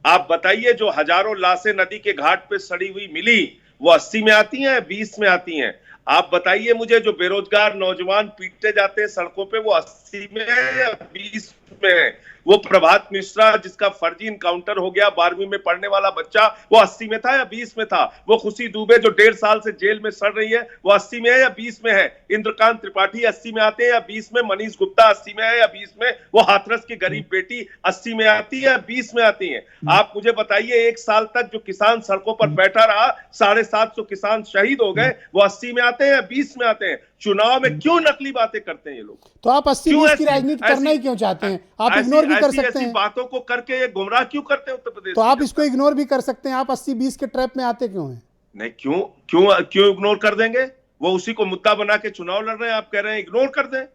आप बताइए जो हजारों लाशें नदी के घाट पे सड़ी हुई मिली, वो 80 में आती हैं, 20 में आती हैं? आप बताइए मुझे, जो बेरोजगार नौजवान पीटे जाते हैं सड़कों पे, वो 80 में है या 20 में है? वो प्रभात मिश्रा जिसका फर्जी इनकाउंटर हो गया, 12वीं में पढ़ने वाला बच्चा, वो 80 में था या 20 में था? वो खुशी दुबे जो 1.5 साल से जेल में सड़ रही है, वो 80 में है या 20 में है? इंद्रकांत त्रिपाठी 80 में आते हैं या 20 में? मनीष गुप्ता 80 में है या 20 में? वो हाथरस की गरीब बेटी 80 में आती है या 20 में आती है? आप मुझे बताइए, 1 साल तक जो किसान सड़कों पर बैठा रहा, 750 किसान शहीद हो गए, वो 80 में आते हैं या 20 में आते हैं? चुनाव में क्यों नकली बातें करते हैं ये लोग? तो आप 80-20 की राजनीति करना ही क्यों चाहते हैं? आप इग्नोर भी कर सकते हैं। बातों को करके ये गुमराह क्यों करते हैं उत्तर प्रदेश? तो आप इसको इग्नोर भी कर सकते हैं। आप 80-20 के ट्रैप में आते क्यों हैं? नहीं, क्यों इग्नोर कर देंगे? वो उसी को मुद्दा बना के चुनाव लड़ रहे हैं, आप कह रहे हैं इग्नोर कर दें?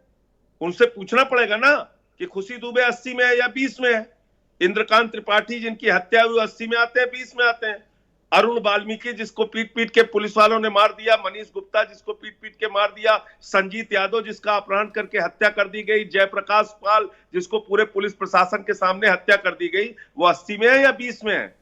उनसे पूछना पड़ेगा ना कि खुशी दुबे 80 में है या 20 में है? इंद्रकांत त्रिपाठी जिनकी हत्या हुई 80 में आते हैं, 20 में आते हैं? अरुण वाल्मीकि जिसको पीट पीट के पुलिस वालों ने मार दिया, मनीष गुप्ता जिसको पीट पीट के मार दिया, संजीत यादव जिसका अपहरण करके हत्या कर दी गई, जयप्रकाश पाल जिसको पूरे पुलिस प्रशासन के सामने हत्या कर दी गई, वो 80 में है या 20 में है?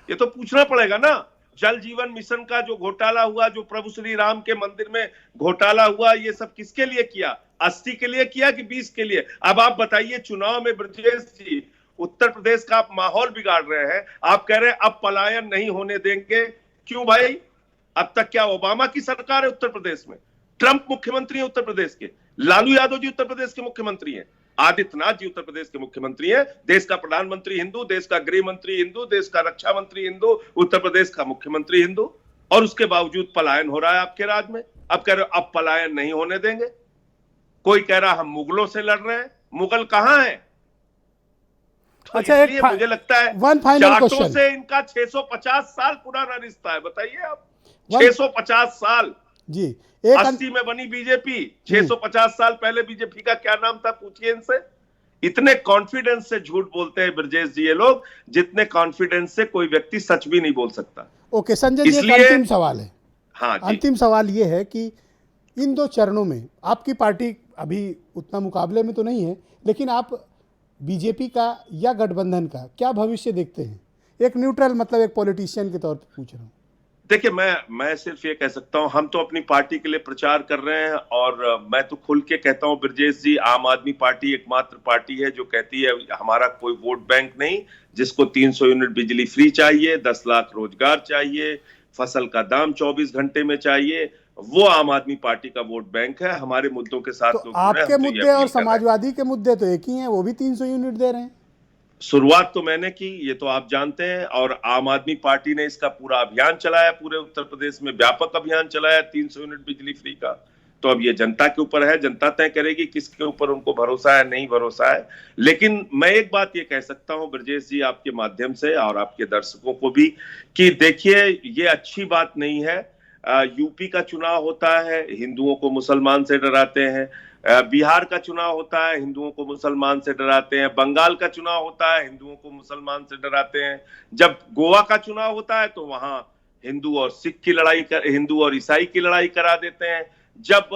ये तो पूछना पड़ेगा ना। जल जीवन मिशन का जो घोटाला हुआ, जो प्रभु श्री राम के मंदिर में घोटाला हुआ, ये सब किसके लिए किया? 80 के लिए किया कि 20 के लिए? अब आप बताइए, चुनाव में ब्रजेश जी उत्तर प्रदेश का आप माहौल बिगाड़ रहे हैं। आप कह रहे हैं अब पलायन नहीं होने देंगे। क्यों भाई? अब तक क्या ओबामा की सरकार है उत्तर प्रदेश में? ट्रंप मुख्यमंत्री है उत्तर प्रदेश के, लालू यादव जी उत्तर प्रदेश के मुख्यमंत्री हैं, आदित्यनाथ जी उत्तर प्रदेश के मुख्यमंत्री हैं। देश का प्रधानमंत्री हिंदू, देश का गृह मंत्री हिंदू, देश का रक्षा मंत्री हिंदू, उत्तर प्रदेश का मुख्यमंत्री हिंदू, और उसके बावजूद पलायन हो रहा है आपके राज्य में। अब कह रहे हो अब पलायन नहीं होने देंगे। कोई कह रहा हम मुगलों से लड़ रहे हैं। मुगल कहां है? तो अच्छा, इसलिए मुझे लगता है जाटों से इनका 650 साल पुराना रिश्ता है। बताइए आप, 650 साल जी। 80 में बनी बीजेपी, 650 साल पहले बीजेपी का क्या नाम था, पूछिए इनसे। इतने कॉन्फिडेंस से झूठ बोलते हैं ब्रजेश जी ये लोग, जितने कॉन्फिडेंस से कोई व्यक्ति सच भी नहीं बोल सकता। ओके संजय जी, एक अंतिम सवाल है। हाँ, अंतिम सवाल ये है कि इन 2 चरणों में आपकी पार्टी अभी उतना मुकाबले में तो नहीं है, लेकिन आप बीजेपी का या गठबंधन का क्या भविष्य देखते हैं? एक न्यूट्रल, मतलब एक पॉलिटिशियन के तौर पर पूछ रहा हूँ। देखिए, मैं सिर्फ ये कह सकता हूं, हम तो अपनी पार्टी के लिए प्रचार कर रहे हैं, और मैं तो खुल के कहता हूं ब्रजेश जी, आम आदमी पार्टी एकमात्र पार्टी है जो कहती है हमारा कोई वोट बैंक नहीं, जिसको 300 यूनिट बिजली फ्री चाहिए, 10 लाख रोजगार चाहिए, फसल का दाम 24 घंटे में चाहिए, वो आम आदमी पार्टी का वोट बैंक है। हमारे मुद्दों के साथ तो आपके मुद्दे और समाजवादी के मुद्दे तो एक ही हैं, वो भी 300 यूनिट दे रहे हैं। शुरुआत तो मैंने की, ये तो आप जानते हैं, और आम आदमी पार्टी ने इसका पूरा अभियान चलाया, पूरे उत्तर प्रदेश में व्यापक अभियान चलाया 300 यूनिट बिजली फ्री का। तो अब ये जनता के ऊपर है, जनता तय करेगी किसके ऊपर उनको भरोसा है, नहीं भरोसा है। लेकिन मैं एक बात ये कह सकता हूं ब्रजेश जी, आपके माध्यम से और आपके दर्शकों को भी, कि देखिए ये अच्छी बात नहीं है। यूपी का चुनाव होता है, हिंदुओं को मुसलमान से डराते हैं। बिहार का चुनाव होता है, हिंदुओं को मुसलमान से डराते हैं। बंगाल का चुनाव होता है, हिंदुओं को मुसलमान से डराते हैं। जब गोवा का चुनाव होता है तो वहां हिंदू और सिख की लड़ाई, हिंदू और ईसाई की लड़ाई करा देते हैं। जब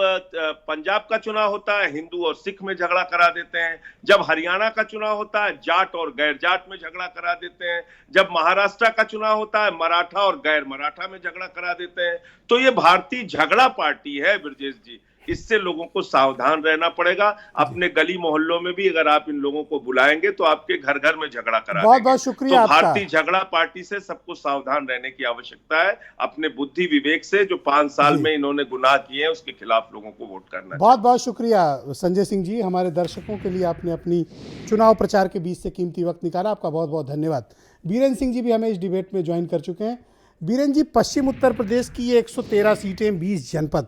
पंजाब का चुनाव होता है, हिंदू और सिख में झगड़ा करा देते हैं। जब हरियाणा का चुनाव होता है, जाट और गैर जाट में झगड़ा करा देते हैं। जब महाराष्ट्र का चुनाव होता है, मराठा और गैर मराठा में झगड़ा करा देते हैं। तो ये भारतीय झगड़ा पार्टी है ब्रजेश जी, इससे लोगों को सावधान रहना पड़ेगा। अपने गली मोहल्लों में भी अगर आप इन लोगों को बुलाएंगे तो आपके घर घर में झगड़ा करा बहुत देंगे। बहुत शुक्रिया तो आपका। भारतीय झगड़ा पार्टी से सबको सावधान रहने की आवश्यकता है। अपने बुद्धि विवेक से जो 5 साल में इन्होंने गुनाह किए हैं उसके खिलाफ लोगों को वोट करना। बहुत बहुत शुक्रिया संजय सिंह जी, हमारे दर्शकों के लिए आपने अपनी चुनाव प्रचार के बीच से कीमती वक्त निकाला, आपका बहुत बहुत धन्यवाद। बीरेन सिंह जी भी हमें इस डिबेट में ज्वाइन कर चुके हैं। बीरेन जी, पश्चिम उत्तर प्रदेश की ये 113 सीटें, 20 जनपद,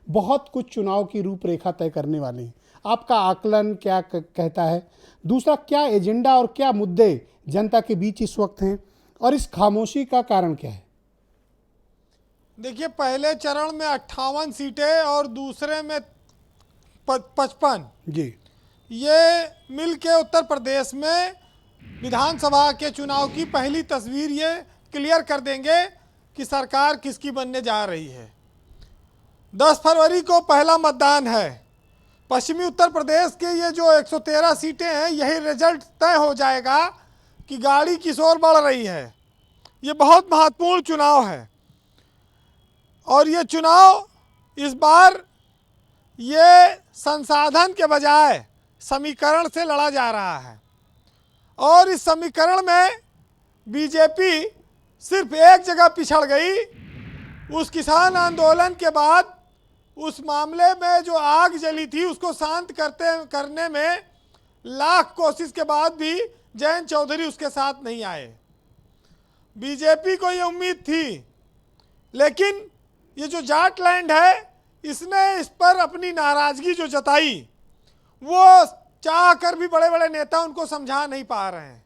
बहुत कुछ चुनाव की रूपरेखा तय करने वाले हैं। आपका आकलन क्या कहता है? दूसरा, क्या एजेंडा और क्या मुद्दे जनता के बीच इस वक्त हैं और इस खामोशी का कारण क्या है? देखिए, पहले चरण में 58 सीटें और दूसरे में 55 जी, ये मिल के उत्तर प्रदेश में विधानसभा के चुनाव की पहली तस्वीर ये क्लियर कर देंगे कि सरकार किसकी बनने जा रही है। 10 फरवरी को पहला मतदान है। पश्चिमी उत्तर प्रदेश के ये जो 113 सीटें हैं, यही रिजल्ट तय हो जाएगा कि गाड़ी किस ओर बढ़ रही है। ये बहुत महत्वपूर्ण चुनाव है और ये चुनाव इस बार ये संसाधन के बजाय समीकरण से लड़ा जा रहा है और इस समीकरण में बीजेपी सिर्फ एक जगह पिछड़ गई। उस किसान आंदोलन के बाद उस मामले में जो आग जली थी उसको शांत करने में लाख कोशिश के बाद भी जयंत चौधरी उसके साथ नहीं आए। बीजेपी को ये उम्मीद थी, लेकिन ये जो जाटलैंड है इसने इस पर अपनी नाराजगी जो जताई, वो चाह कर भी बड़े बड़े नेता उनको समझा नहीं पा रहे हैं।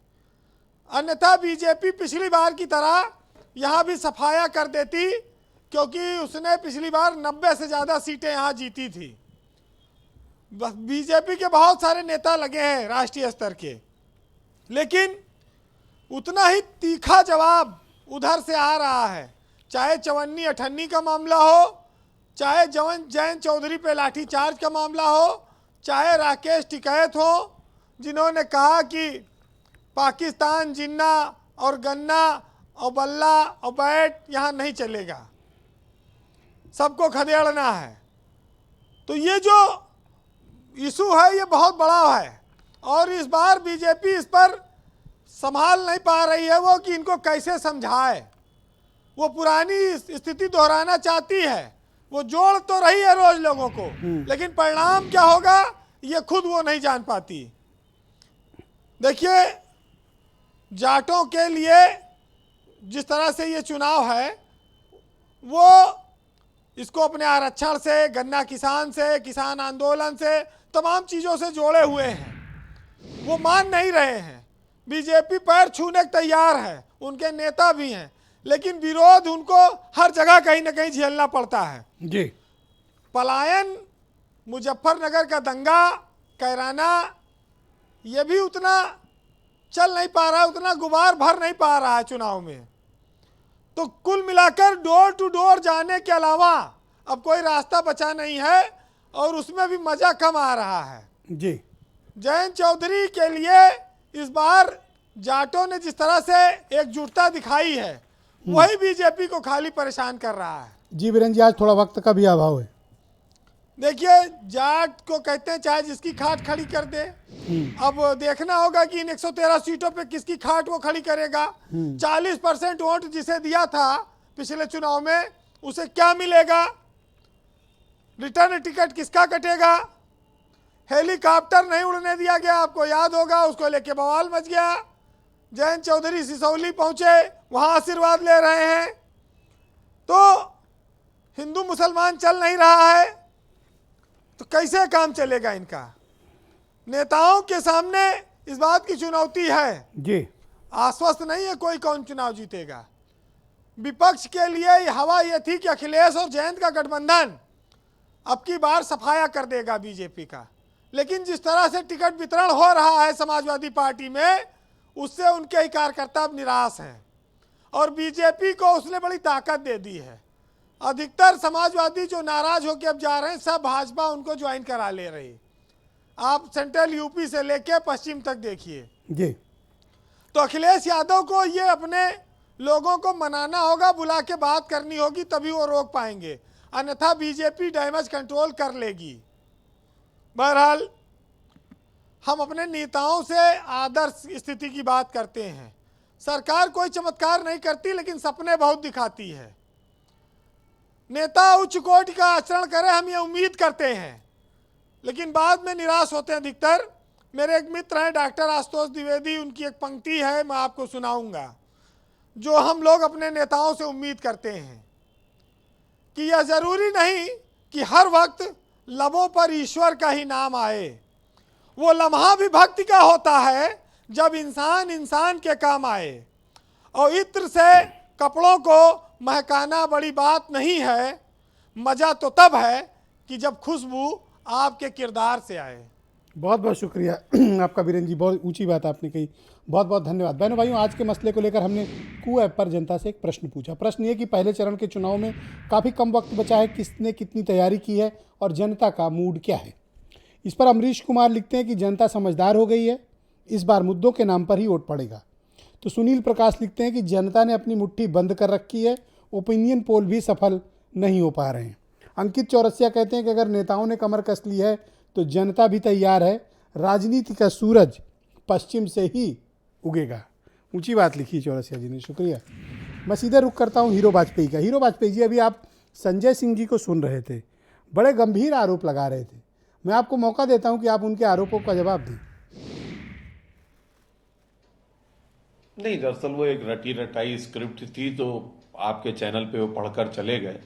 अन्यथा बीजेपी पिछली बार की तरह यहाँ भी सफाया कर देती, क्योंकि उसने पिछली बार 90 से ज़्यादा सीटें यहाँ जीती थी। बीजेपी के बहुत सारे नेता लगे हैं राष्ट्रीय स्तर के, लेकिन उतना ही तीखा जवाब उधर से आ रहा है। चाहे चवन्नी अठन्नी का मामला हो, चाहे जयंत चौधरी पे लाठीचार्ज का मामला हो, चाहे राकेश टिकैत हो, जिन्होंने कहा कि पाकिस्तान जिन्ना और गन्ना और बल्ला और बैट यहाँ नहीं चलेगा, सबको खदेड़ना है। तो ये जो इशू है ये बहुत बड़ा है और इस बार बीजेपी इस पर संभाल नहीं पा रही है वो कि इनको कैसे समझाए। वो पुरानी स्थिति दोहराना चाहती है, वो जोड़ तो रही है रोज लोगों को, लेकिन परिणाम क्या होगा ये खुद वो नहीं जान पाती। देखिए, जाटों के लिए जिस तरह से ये चुनाव है, वो इसको अपने आरक्षण से, गन्ना किसान से, किसान आंदोलन से, तमाम चीज़ों से जोड़े हुए हैं। वो मान नहीं रहे हैं। बीजेपी पैर छूने को तैयार है, उनके नेता भी हैं, लेकिन विरोध उनको हर जगह कहीं ना कहीं झेलना पड़ता है। जी, पलायन, मुजफ्फरनगर का दंगा, कैराना, ये भी उतना चल नहीं पा रहा है, उतना गुबार भर नहीं पा रहा है चुनाव में। तो कुल मिलाकर डोर टू डोर जाने के अलावा अब कोई रास्ता बचा नहीं है और उसमें भी मजा कम आ रहा है। जी, जयंत चौधरी के लिए इस बार जाटों ने जिस तरह से एकजुटता दिखाई है, वही बीजेपी को खाली परेशान कर रहा है। जी बीरेन जी, आज थोड़ा वक्त का भी अभाव है। देखिए, जाट को कहते हैं चाहे जिसकी खाट खड़ी कर दे। अब देखना होगा कि इन 113 सीटों पे किसकी खाट वो खड़ी करेगा। 40% वोट जिसे दिया था पिछले चुनाव में, उसे क्या मिलेगा? रिटर्न टिकट किसका कटेगा? हेलीकॉप्टर नहीं उड़ने दिया गया, आपको याद होगा, उसको लेके बवाल मच गया। जयंत चौधरी सिसौली पहुंचे, वहां आशीर्वाद ले रहे हैं। तो हिंदू मुसलमान चल नहीं रहा है, तो कैसे काम चलेगा इनका? नेताओं के सामने इस बात की चुनौती है जी, आश्वस्त नहीं है कोई कौन चुनाव जीतेगा। विपक्ष के लिए हवा ये थी कि अखिलेश और जयंत का गठबंधन अब की बार सफाया कर देगा बीजेपी का, लेकिन जिस तरह से टिकट वितरण हो रहा है समाजवादी पार्टी में, उससे उनके ही कार्यकर्ता अब निराश हैं और बीजेपी को उसने बड़ी ताकत दे दी है। अधिकतर समाजवादी जो नाराज होकर अब जा रहे हैं, सब भाजपा उनको ज्वाइन करा ले रही। आप सेंट्रल यूपी से लेके पश्चिम तक देखिए जी। तो अखिलेश यादव को ये अपने लोगों को मनाना होगा, बुला के बात करनी होगी, तभी वो रोक पाएंगे। अन्यथा बीजेपी डैमेज कंट्रोल कर लेगी। बहरहाल हम अपने नेताओं से आदर्श स्थिति की बात करते हैं। सरकार कोई चमत्कार नहीं करती, लेकिन सपने बहुत दिखाती है। नेता उच्च कोटि का आचरण करें, हम ये उम्मीद करते हैं, लेकिन बाद में निराश होते हैं अधिकतर। मेरे एक मित्र हैं डॉक्टर आशुतोष द्विवेदी, उनकी एक पंक्ति है, मैं आपको सुनाऊंगा, जो हम लोग अपने नेताओं से उम्मीद करते हैं कि यह जरूरी नहीं कि हर वक्त लबों पर ईश्वर का ही नाम आए। वो लम्हा भी भक्ति का होता है जब इंसान इंसान के काम आए। और इत्र से कपड़ों को महकाना बड़ी बात नहीं है, मज़ा तो तब है कि जब खुशबू आपके किरदार से आए। बहुत बहुत शुक्रिया आपका बीरेन जी, बहुत ऊंची बात आपने कही, बहुत बहुत धन्यवाद। बहनों भाइयों, आज के मसले को लेकर हमने कू ऐप पर जनता से एक प्रश्न पूछा। प्रश्न ये कि पहले चरण के चुनाव में काफ़ी कम वक्त बचा है, किसने कितनी तैयारी की है और जनता का मूड क्या है। इस पर अमरीश कुमार लिखते हैं कि जनता समझदार हो गई है, इस बार मुद्दों के नाम पर ही वोट पड़ेगा। तो सुनील प्रकाश लिखते हैं कि जनता ने अपनी मुट्ठी बंद कर रखी है, ओपिनियन पोल भी सफल नहीं हो पा रहे हैं। अंकित चौरसिया कहते हैं कि अगर नेताओं ने कमर कस ली है तो जनता भी तैयार है, राजनीति का सूरज पश्चिम से ही उगेगा। ऊंची बात लिखी चौरसिया जी ने, शुक्रिया। मैं सीधे रुख करता हूं हीरो वाजपेयी का। हीरो वाजपेयी जी, अभी आप संजय सिंह जी को सुन रहे थे, बड़े गंभीर आरोप लगा रहे थे। मैं आपको मौका देता हूं कि आप उनके आरोपों का जवाब दें। नहीं, दरअसल वो एक रटी रटाई स्क्रिप्ट थी, तो आपके चैनल पे वो पढ़कर चले गए।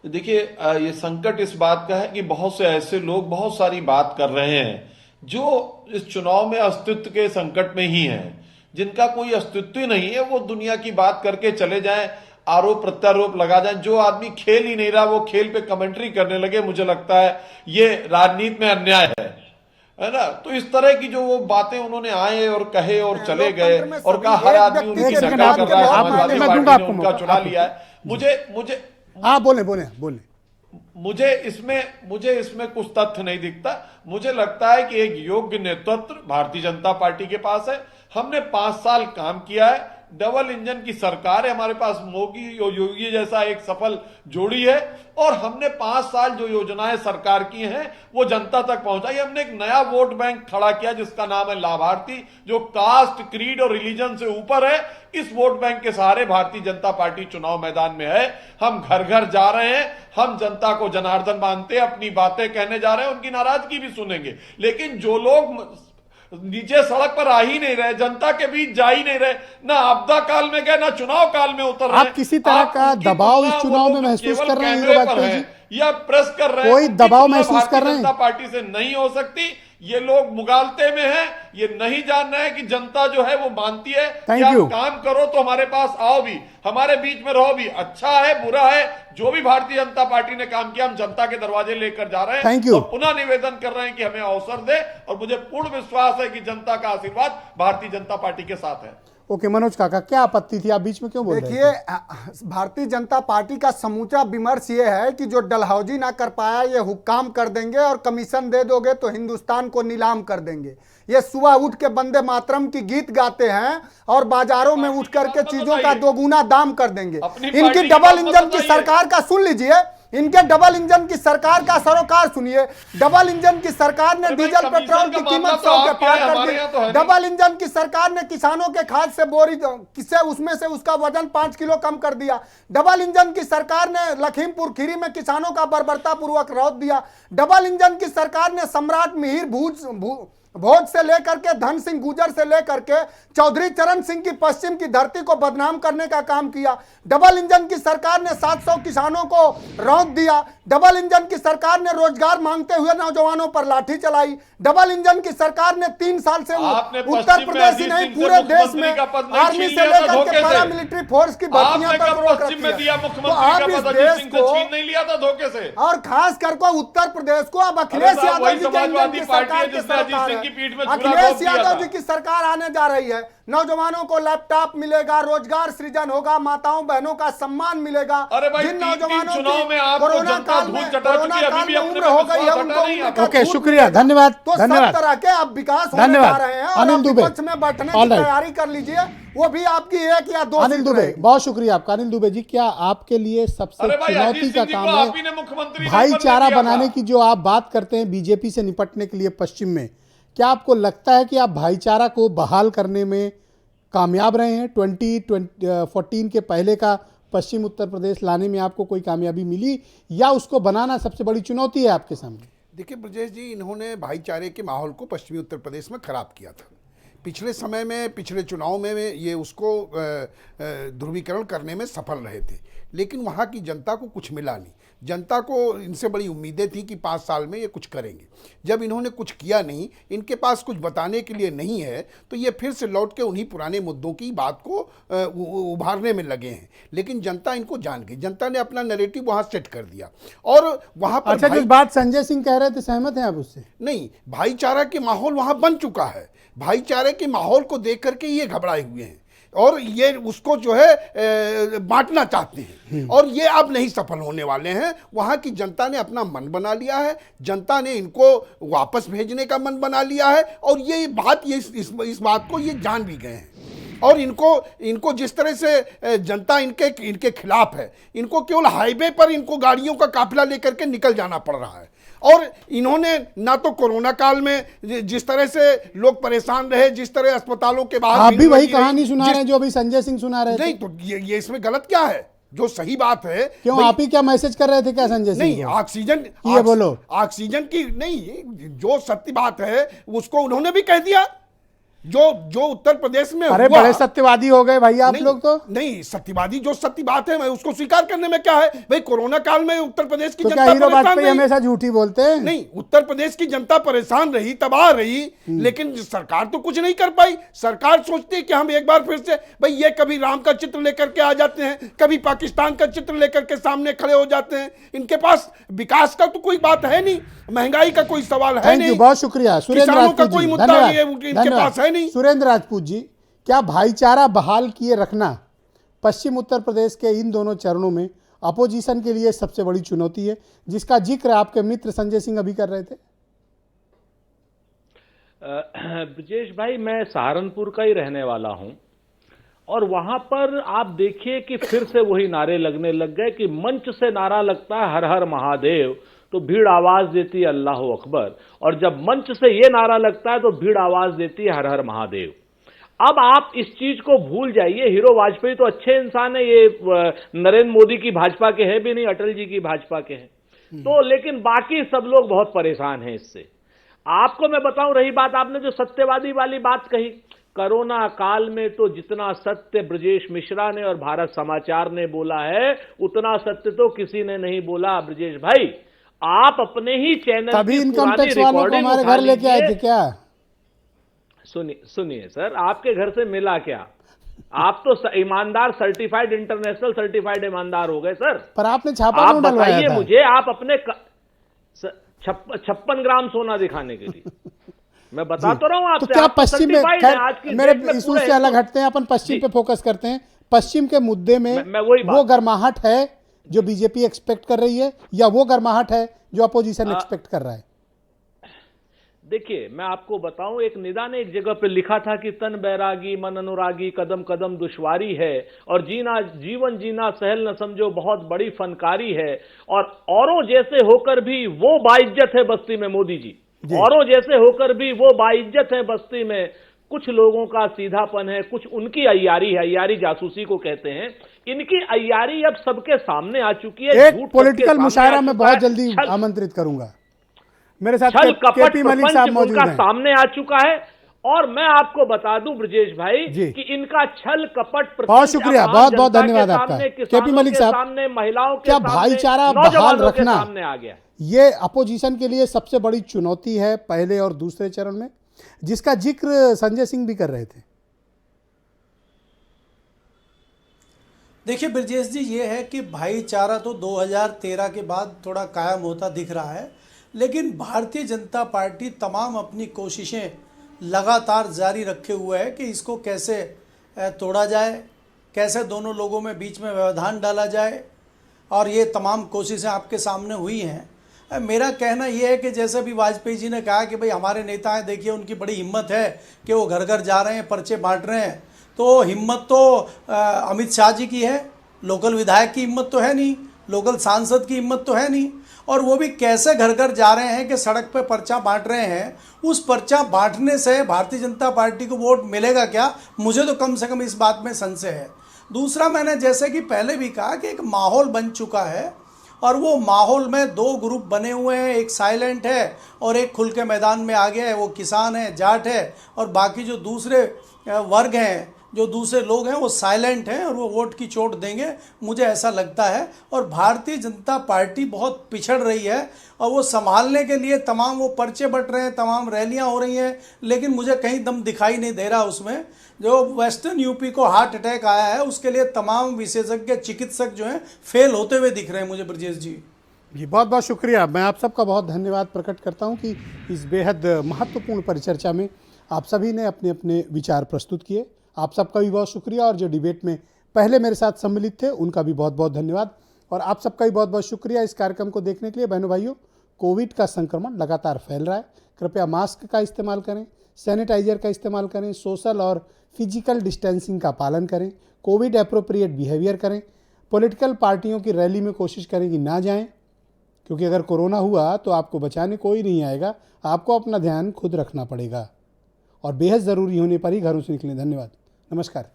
देखिए, ये संकट इस बात का है कि बहुत से ऐसे लोग बहुत सारी बात कर रहे हैं जो इस चुनाव में अस्तित्व के संकट में ही हैं, जिनका कोई अस्तित्व ही नहीं है। वो दुनिया की बात करके चले जाएं, आरोप प्रत्यारोप लगा जाएं। जो आदमी खेल ही नहीं रहा वो खेल पे कमेंट्री करने लगे, मुझे लगता है ये राजनीति में अन्याय है ना। तो इस तरह की जो वो बातें उन्होंने आए और कहे और चले गए और कहा हर आदमी उनकी नकल कर रहा है, समाजवादी पार्टी ने उनका चुना लिया है। मुझे हाँ, बोले। मुझे इसमें कुछ तथ्य नहीं दिखता। मुझे लगता है कि एक योग्य नेतृत्व भारतीय जनता पार्टी के पास है। हमने 5 साल काम किया है, डबल इंजन की सरकार है हमारे पास, मोदी और योगी जैसा एक सफल जोड़ी है, और हमने 5 साल जो योजनाएं सरकार की हैं वो जनता तक पहुंचाई। हमने एक नया वोट बैंक खड़ा किया जिसका नाम है लाभार्थी, जो कास्ट, क्रीड और रिलीजन से ऊपर है। इस वोट बैंक के सहारे भारतीय जनता पार्टी चुनाव मैदान में है। हम घर घर जा रहे हैं, हम जनता को जनार्दन मानते हैं, अपनी बातें कहने जा रहे हैं, उनकी नाराजगी भी सुनेंगे। लेकिन जो लोग नीचे सड़क पर आ ही नहीं रहे, जनता के बीच जा ही नहीं रहे, ना आपदा काल में गए ना चुनाव काल में उतर रहे, आप किसी तरह का दबाव इस चुनाव में महसूस कर रहे हैं हीरो वाजपेयी जी? या प्रेस कर रहे हैं? कोई दबाव महसूस कर रहे हैं? जनता पार्टी से नहीं हो सकती। ये लोग मुगालते में हैं, ये नहीं जान रहे हैं कि जनता जो है वो मानती है कि आप काम करो तो हमारे पास आओ भी, हमारे बीच में रहो भी। अच्छा है बुरा है, जो भी भारतीय जनता पार्टी ने काम किया हम जनता के दरवाजे लेकर जा रहे हैं और पुनः निवेदन कर रहे हैं कि हमें अवसर दे, और मुझे पूर्ण विश्वास है कि जनता का आशीर्वाद भारतीय जनता पार्टी के साथ है। ओके, मनोज काका, क्या आपत्ति थी, आप बीच में क्यों बोल रहे थे? देखिए, भारतीय जनता पार्टी का समूचा विमर्श ये है कि जो डलहौजी ना कर पाया ये हुक्काम कर देंगे, और कमीशन दे दोगे तो हिंदुस्तान को नीलाम कर देंगे। ये सुबह उठ के वंदे मातरम की गीत गाते हैं और बाजारों में उठ करके चीजों का दोगुना दाम कर देंगे। इनकी डबल इंजन की सरकार का सुन लीजिए, इनके डबल इंजन की सरकार का सरोकार सुनिए। डबल इंजन की सरकार ने डीजल पेट्रोल की कीमत 100 के पार कर दी। डबल इंजन की सरकार ने किसानों के खाद से बोरी किससे उसमें से उसका वजन 5 किलो कम कर दिया। डबल इंजन की सरकार ने लखीमपुर खीरी में किसानों का बर्बरता पूर्वक रौद दिया। डबल इंजन की सरकार ने सम्राट मिहिर भोज से लेकर के धन सिंह गुजर से लेकर के चौधरी चरण सिंह की पश्चिम की धरती को बदनाम करने का काम किया। डबल इंजन की सरकार ने 700 किसानों को रौंद दिया। डबल इंजन की सरकार ने रोजगार मांगते हुए नौजवानों पर लाठी चलाई। डबल इंजन की सरकार ने 3 साल से उत्तर प्रदेश ही नहीं पूरे देश में आर्मी से लेकर के पैरामिलिट्री फोर्स की भर्तियां तक रोक रखी है। तो आप इस देश को नहीं लिया था धोखे से, और खास करके उत्तर प्रदेश को अब अखिलेश यादव जी के इंजन की सरकार के सरकार की पीठ में छुरा अखिलेश घोंप दिया यादव था। जी की सरकार आने जा रही है, नौजवानों को लैपटॉप मिलेगा, रोजगार सृजन होगा, माताओं बहनों का सम्मान मिलेगा। अरे भाई, जिन 3 नौजवानों चुनाव में आपको कोरोना जनता काल धूल में चटा चुकी है, अभी भी अपने उम्र हो गई है, विश्वास उनको हटा नहीं उम्र का ओके, धूल शुक्रिया, मिलेगा। धन्यवाद, तो सब धन्यवाद। तरह के अब विकास होने धन्यवाद। जा रहे हैं, अनिल और दुबे। विपक्ष में बैठने की All right। तैयारी कर लीजिए, वो भी आपकी 1 या 2 अनिल सीट दुबे, रहेगी। बहुत शुक्रिया आपका। अनिल दुबे जी, क्या आपके लिए सबसे अरे भाई, चुनौती अजीत का सिंह जी काम को है आप ही ने मुख्यमंत्री नहीं भाईचारा बनने दिया बनाने था। की, जो आप बात करते हैं बीजेपी से निपटने के लिए पश्चिम में, क्या आपको लगता है कि आप भाईचारा को बहाल करने में कामयाब रहे हैं? 2014 के पहले का पश्चिम उत्तर प्रदेश लाने में आपको कोई कामयाबी मिली, या उसको बनाना सबसे बड़ी चुनौती है आपके सामने? देखिए ब्रजेश जी, इन्होंने भाईचारे के माहौल को पश्चिमी उत्तर प्रदेश में खराब किया था। पिछले समय में, पिछले चुनाव में ये उसको ध्रुवीकरण करने में सफल रहे थे, लेकिन वहाँ की जनता को कुछ मिला नहीं। जनता को इनसे बड़ी उम्मीदें थी कि 5 साल में ये कुछ करेंगे। जब इन्होंने कुछ किया नहीं, इनके पास कुछ बताने के लिए नहीं है, तो ये फिर से लौट के उन्हीं पुराने मुद्दों की बात को उभारने में लगे हैं। लेकिन जनता इनको जान गई, जनता ने अपना नैरेटिव वहाँ सेट कर दिया। और वहाँ पर अच्छा, जिस बात संजय सिंह कह रहे थे, सहमत हैं आप उससे? नहीं, भाईचारा के माहौल वहाँ बन चुका है। भाईचारे के माहौल को देख करके ये घबराए हुए हैं, और ये उसको जो है बांटना चाहते हैं, और ये अब नहीं सफल होने वाले हैं। वहाँ की जनता ने अपना मन बना लिया है, जनता ने इनको वापस भेजने का मन बना लिया है, और ये बात, ये इस बात को ये जान भी गए हैं। और इनको जिस तरह से जनता इनके खिलाफ है, इनको केवल हाईवे पर इनको गाड़ियों का काफिला लेकर के निकल जाना पड़ रहा है। और इन्होंने ना तो कोरोना काल में जिस तरह से लोग परेशान रहे, जिस तरह अस्पतालों के बाहर आप भी वही कहानी सुना रहे हैं जो अभी संजय सिंह सुना रहे थे। नहीं, तो ये इसमें गलत क्या है? जो सही बात है, क्यों, आप ही क्या मैसेज कर रहे थे क्या संजय सिंह? नहीं, ऑक्सीजन, ये बोलो, ऑक्सीजन की नहीं, जो सत्य बात है उसको उन्होंने भी कह दिया। जो उत्तर प्रदेश में अरे बड़े सत्यवादी हो गए भाई आप लोग। तो नहीं, सत्यवादी जो सत्य बात है, मैं उसको स्वीकार करने में क्या है भाई? कोरोना काल में उत्तर प्रदेश की जनता हीरो वाजपेयी हमेशा झूठी बोलते हैं। नहीं, उत्तर प्रदेश की जनता परेशान रही, तबाह रही, लेकिन सरकार तो कुछ नहीं कर पाई। सरकार सोचती है कि हम एक बार फिर से, भाई ये कभी राम का चित्र लेकर के आ जाते हैं, कभी पाकिस्तान का चित्र लेकर के सामने खड़े हो जाते हैं। इनके पास विकास का तो कोई बात है नहीं, महंगाई का कोई सवाल है नहीं। बहुत शुक्रिया सुरेंद्र किसानों का राजपूत कोई जी, मुद्दा नहीं है, इनके पास है नहीं। सुरेंद्र राजपूत जी, क्या भाईचारा बहाल किए रखना पश्चिम उत्तर प्रदेश के इन दोनों चरणों में अपोजिशन के लिए सबसे बड़ी चुनौती है, जिसका जिक्र आपके मित्र संजय सिंह अभी कर रहे थे? ब्रजेश भाई, मैं सहारनपुर का ही रहने वाला हूं, और वहां पर आप देखिए कि फिर से वही नारे लगने लग गए कि मंच से नारा लगता है हर हर महादेव, तो भीड़ आवाज देती है अल्लाह अकबर, और जब मंच से ये नारा लगता है तो भीड़ आवाज देती है हर हर महादेव। अब आप इस चीज को भूल जाइए। हीरो वाजपेयी तो अच्छे इंसान है, ये नरेंद्र मोदी की भाजपा के हैं भी नहीं, अटल जी की भाजपा के हैं, तो लेकिन बाकी सब लोग बहुत परेशान हैं इससे। आपको मैं बताऊं, रही बात आपने जो सत्यवादी वाली बात कही, कोरोना काल में तो जितना सत्य ब्रजेश मिश्रा ने और भारत समाचार ने बोला है, उतना सत्य तो किसी ने नहीं बोला। ब्रजेश भाई, आप अपने ही चैनल तभी इनकम टैक्स वालों को हमारे घर लेके आए थे क्या? सुनिए सर, आपके घर से मिला क्या? आप तो ईमानदार, सर्टिफाइड, इंटरनेशनल सर्टिफाइड ईमानदार हो गए सर। पर आपने छापा आप क्यों डलवाया बताइए था? मुझे, आप अपने 56 ग्राम सोना दिखाने के लिए मैं बता तो रहा हूं आपसे। तो क्या आप पश्चिम में, खैर मेरे इशू से अलग हटते हैं, अपन पश्चिम पे फोकस करते हैं। पश्चिम के मुद्दे में वो गर्माहट है जो बीजेपी एक्सपेक्ट कर रही है, या वो गर्माहट है जो अपोजिशन एक्सपेक्ट कर रहा है? देखिए, मैं आपको बताऊं, एक निदा ने एक जगह पे लिखा था कि तन बैरागी मन अनुरागी, कदम कदम दुश्वारी है, और जीवन जीना सहल न समझो बहुत बड़ी फनकारी है, और औरों जैसे होकर भी वो बाइज्जत है बस्ती में। मोदी जी, औरों जैसे होकर भी वो बाइज्जत है बस्ती में। कुछ लोगों का सीधापन है, कुछ उनकी अय्यारी है, अय्यारी जासूसी को कहते हैं। इनकी अय्यारी अब सबके सामने आ चुकी है। एक पॉलिटिकल मुशायरा में बहुत जल्दी आमंत्रित करूंगा, मेरे साथ केपी मलिक साहब मौजूद हैं। सामने आ चुका है, और मैं आपको बता दूं ब्रजेश भाई कि इनका छल कपट, बहुत शुक्रिया, बहुत बहुत धन्यवाद आपका केपी मलिक साहब। सामने महिलाओं के क्या भाईचारा बहाल रखना सामने आ गया, ये अपोजिशन के लिए सबसे बड़ी चुनौती है पहले और दूसरे चरण में, जिसका जिक्र संजय सिंह भी कर रहे थे? देखिए ब्रजेश जी, ये है कि भाईचारा तो 2013 के बाद थोड़ा कायम होता दिख रहा है, लेकिन भारतीय जनता पार्टी तमाम अपनी कोशिशें लगातार जारी रखे हुए है कि इसको कैसे तोड़ा जाए, कैसे दोनों लोगों में बीच में व्यवधान डाला जाए, और ये तमाम कोशिशें आपके सामने हुई हैं। मेरा कहना यह है कि जैसे भी वाजपेयी जी ने कहा कि भाई हमारे नेता हैं, देखिए उनकी बड़ी हिम्मत है कि वो घर घर जा रहे हैं, पर्चे बांट रहे हैं, तो हिम्मत तो अमित शाह जी की है, लोकल विधायक की हिम्मत तो है नहीं, लोकल सांसद की हिम्मत तो है नहीं। और वो भी कैसे घर घर जा रहे हैं कि सड़क पे पर्चा बांट रहे हैं। उस पर्चा बांटने से भारतीय जनता पार्टी को वोट मिलेगा क्या? मुझे तो कम से कम इस बात में संशय है। दूसरा, मैंने जैसे कि पहले भी कहा कि एक माहौल बन चुका है और वो माहौल में दो ग्रुप बने हुए हैं, एक साइलेंट है और एक खुल के मैदान में आ गया है, वो किसान है, जाट है, और बाकी जो दूसरे वर्ग हैं, जो दूसरे लोग हैं, वो साइलेंट हैं और वो वोट की चोट देंगे, मुझे ऐसा लगता है। और भारतीय जनता पार्टी बहुत पिछड़ रही है और वो संभालने के लिए तमाम वो पर्चे बट रहे हैं, तमाम रैलियां हो रही हैं, लेकिन मुझे कहीं दम दिखाई नहीं दे रहा उसमें। जो वेस्टर्न यूपी को हार्ट अटैक आया है उसके लिए तमाम विशेषज्ञ चिकित्सक जो हैं फेल होते हुए दिख रहे हैं मुझे, ब्रजेश जी। बहुत बहुत शुक्रिया। मैं आप सबका बहुत धन्यवाद प्रकट करता हूं कि इस बेहद महत्वपूर्ण परिचर्चा में आप सभी ने अपने अपने विचार प्रस्तुत किए। आप सबका भी बहुत शुक्रिया, और जो डिबेट में पहले मेरे साथ सम्मिलित थे उनका भी बहुत बहुत धन्यवाद, और आप सबका भी बहुत बहुत शुक्रिया इस कार्यक्रम को देखने के लिए। बहनों भाइयों, कोविड का संक्रमण लगातार फैल रहा है, कृपया मास्क का इस्तेमाल करें, सैनिटाइजर का इस्तेमाल करें, सोशल और फिजिकल डिस्टेंसिंग का पालन करें, कोविड एप्रोप्रिएट बिहेवियर करें, पॉलिटिकल पार्टियों की रैली में कोशिश करें कि ना जाएं, क्योंकि अगर कोरोना हुआ तो आपको बचाने कोई नहीं आएगा, आपको अपना ध्यान खुद रखना पड़ेगा, और बेहद ज़रूरी होने पर ही घरों से निकलें। धन्यवाद, नमस्कार।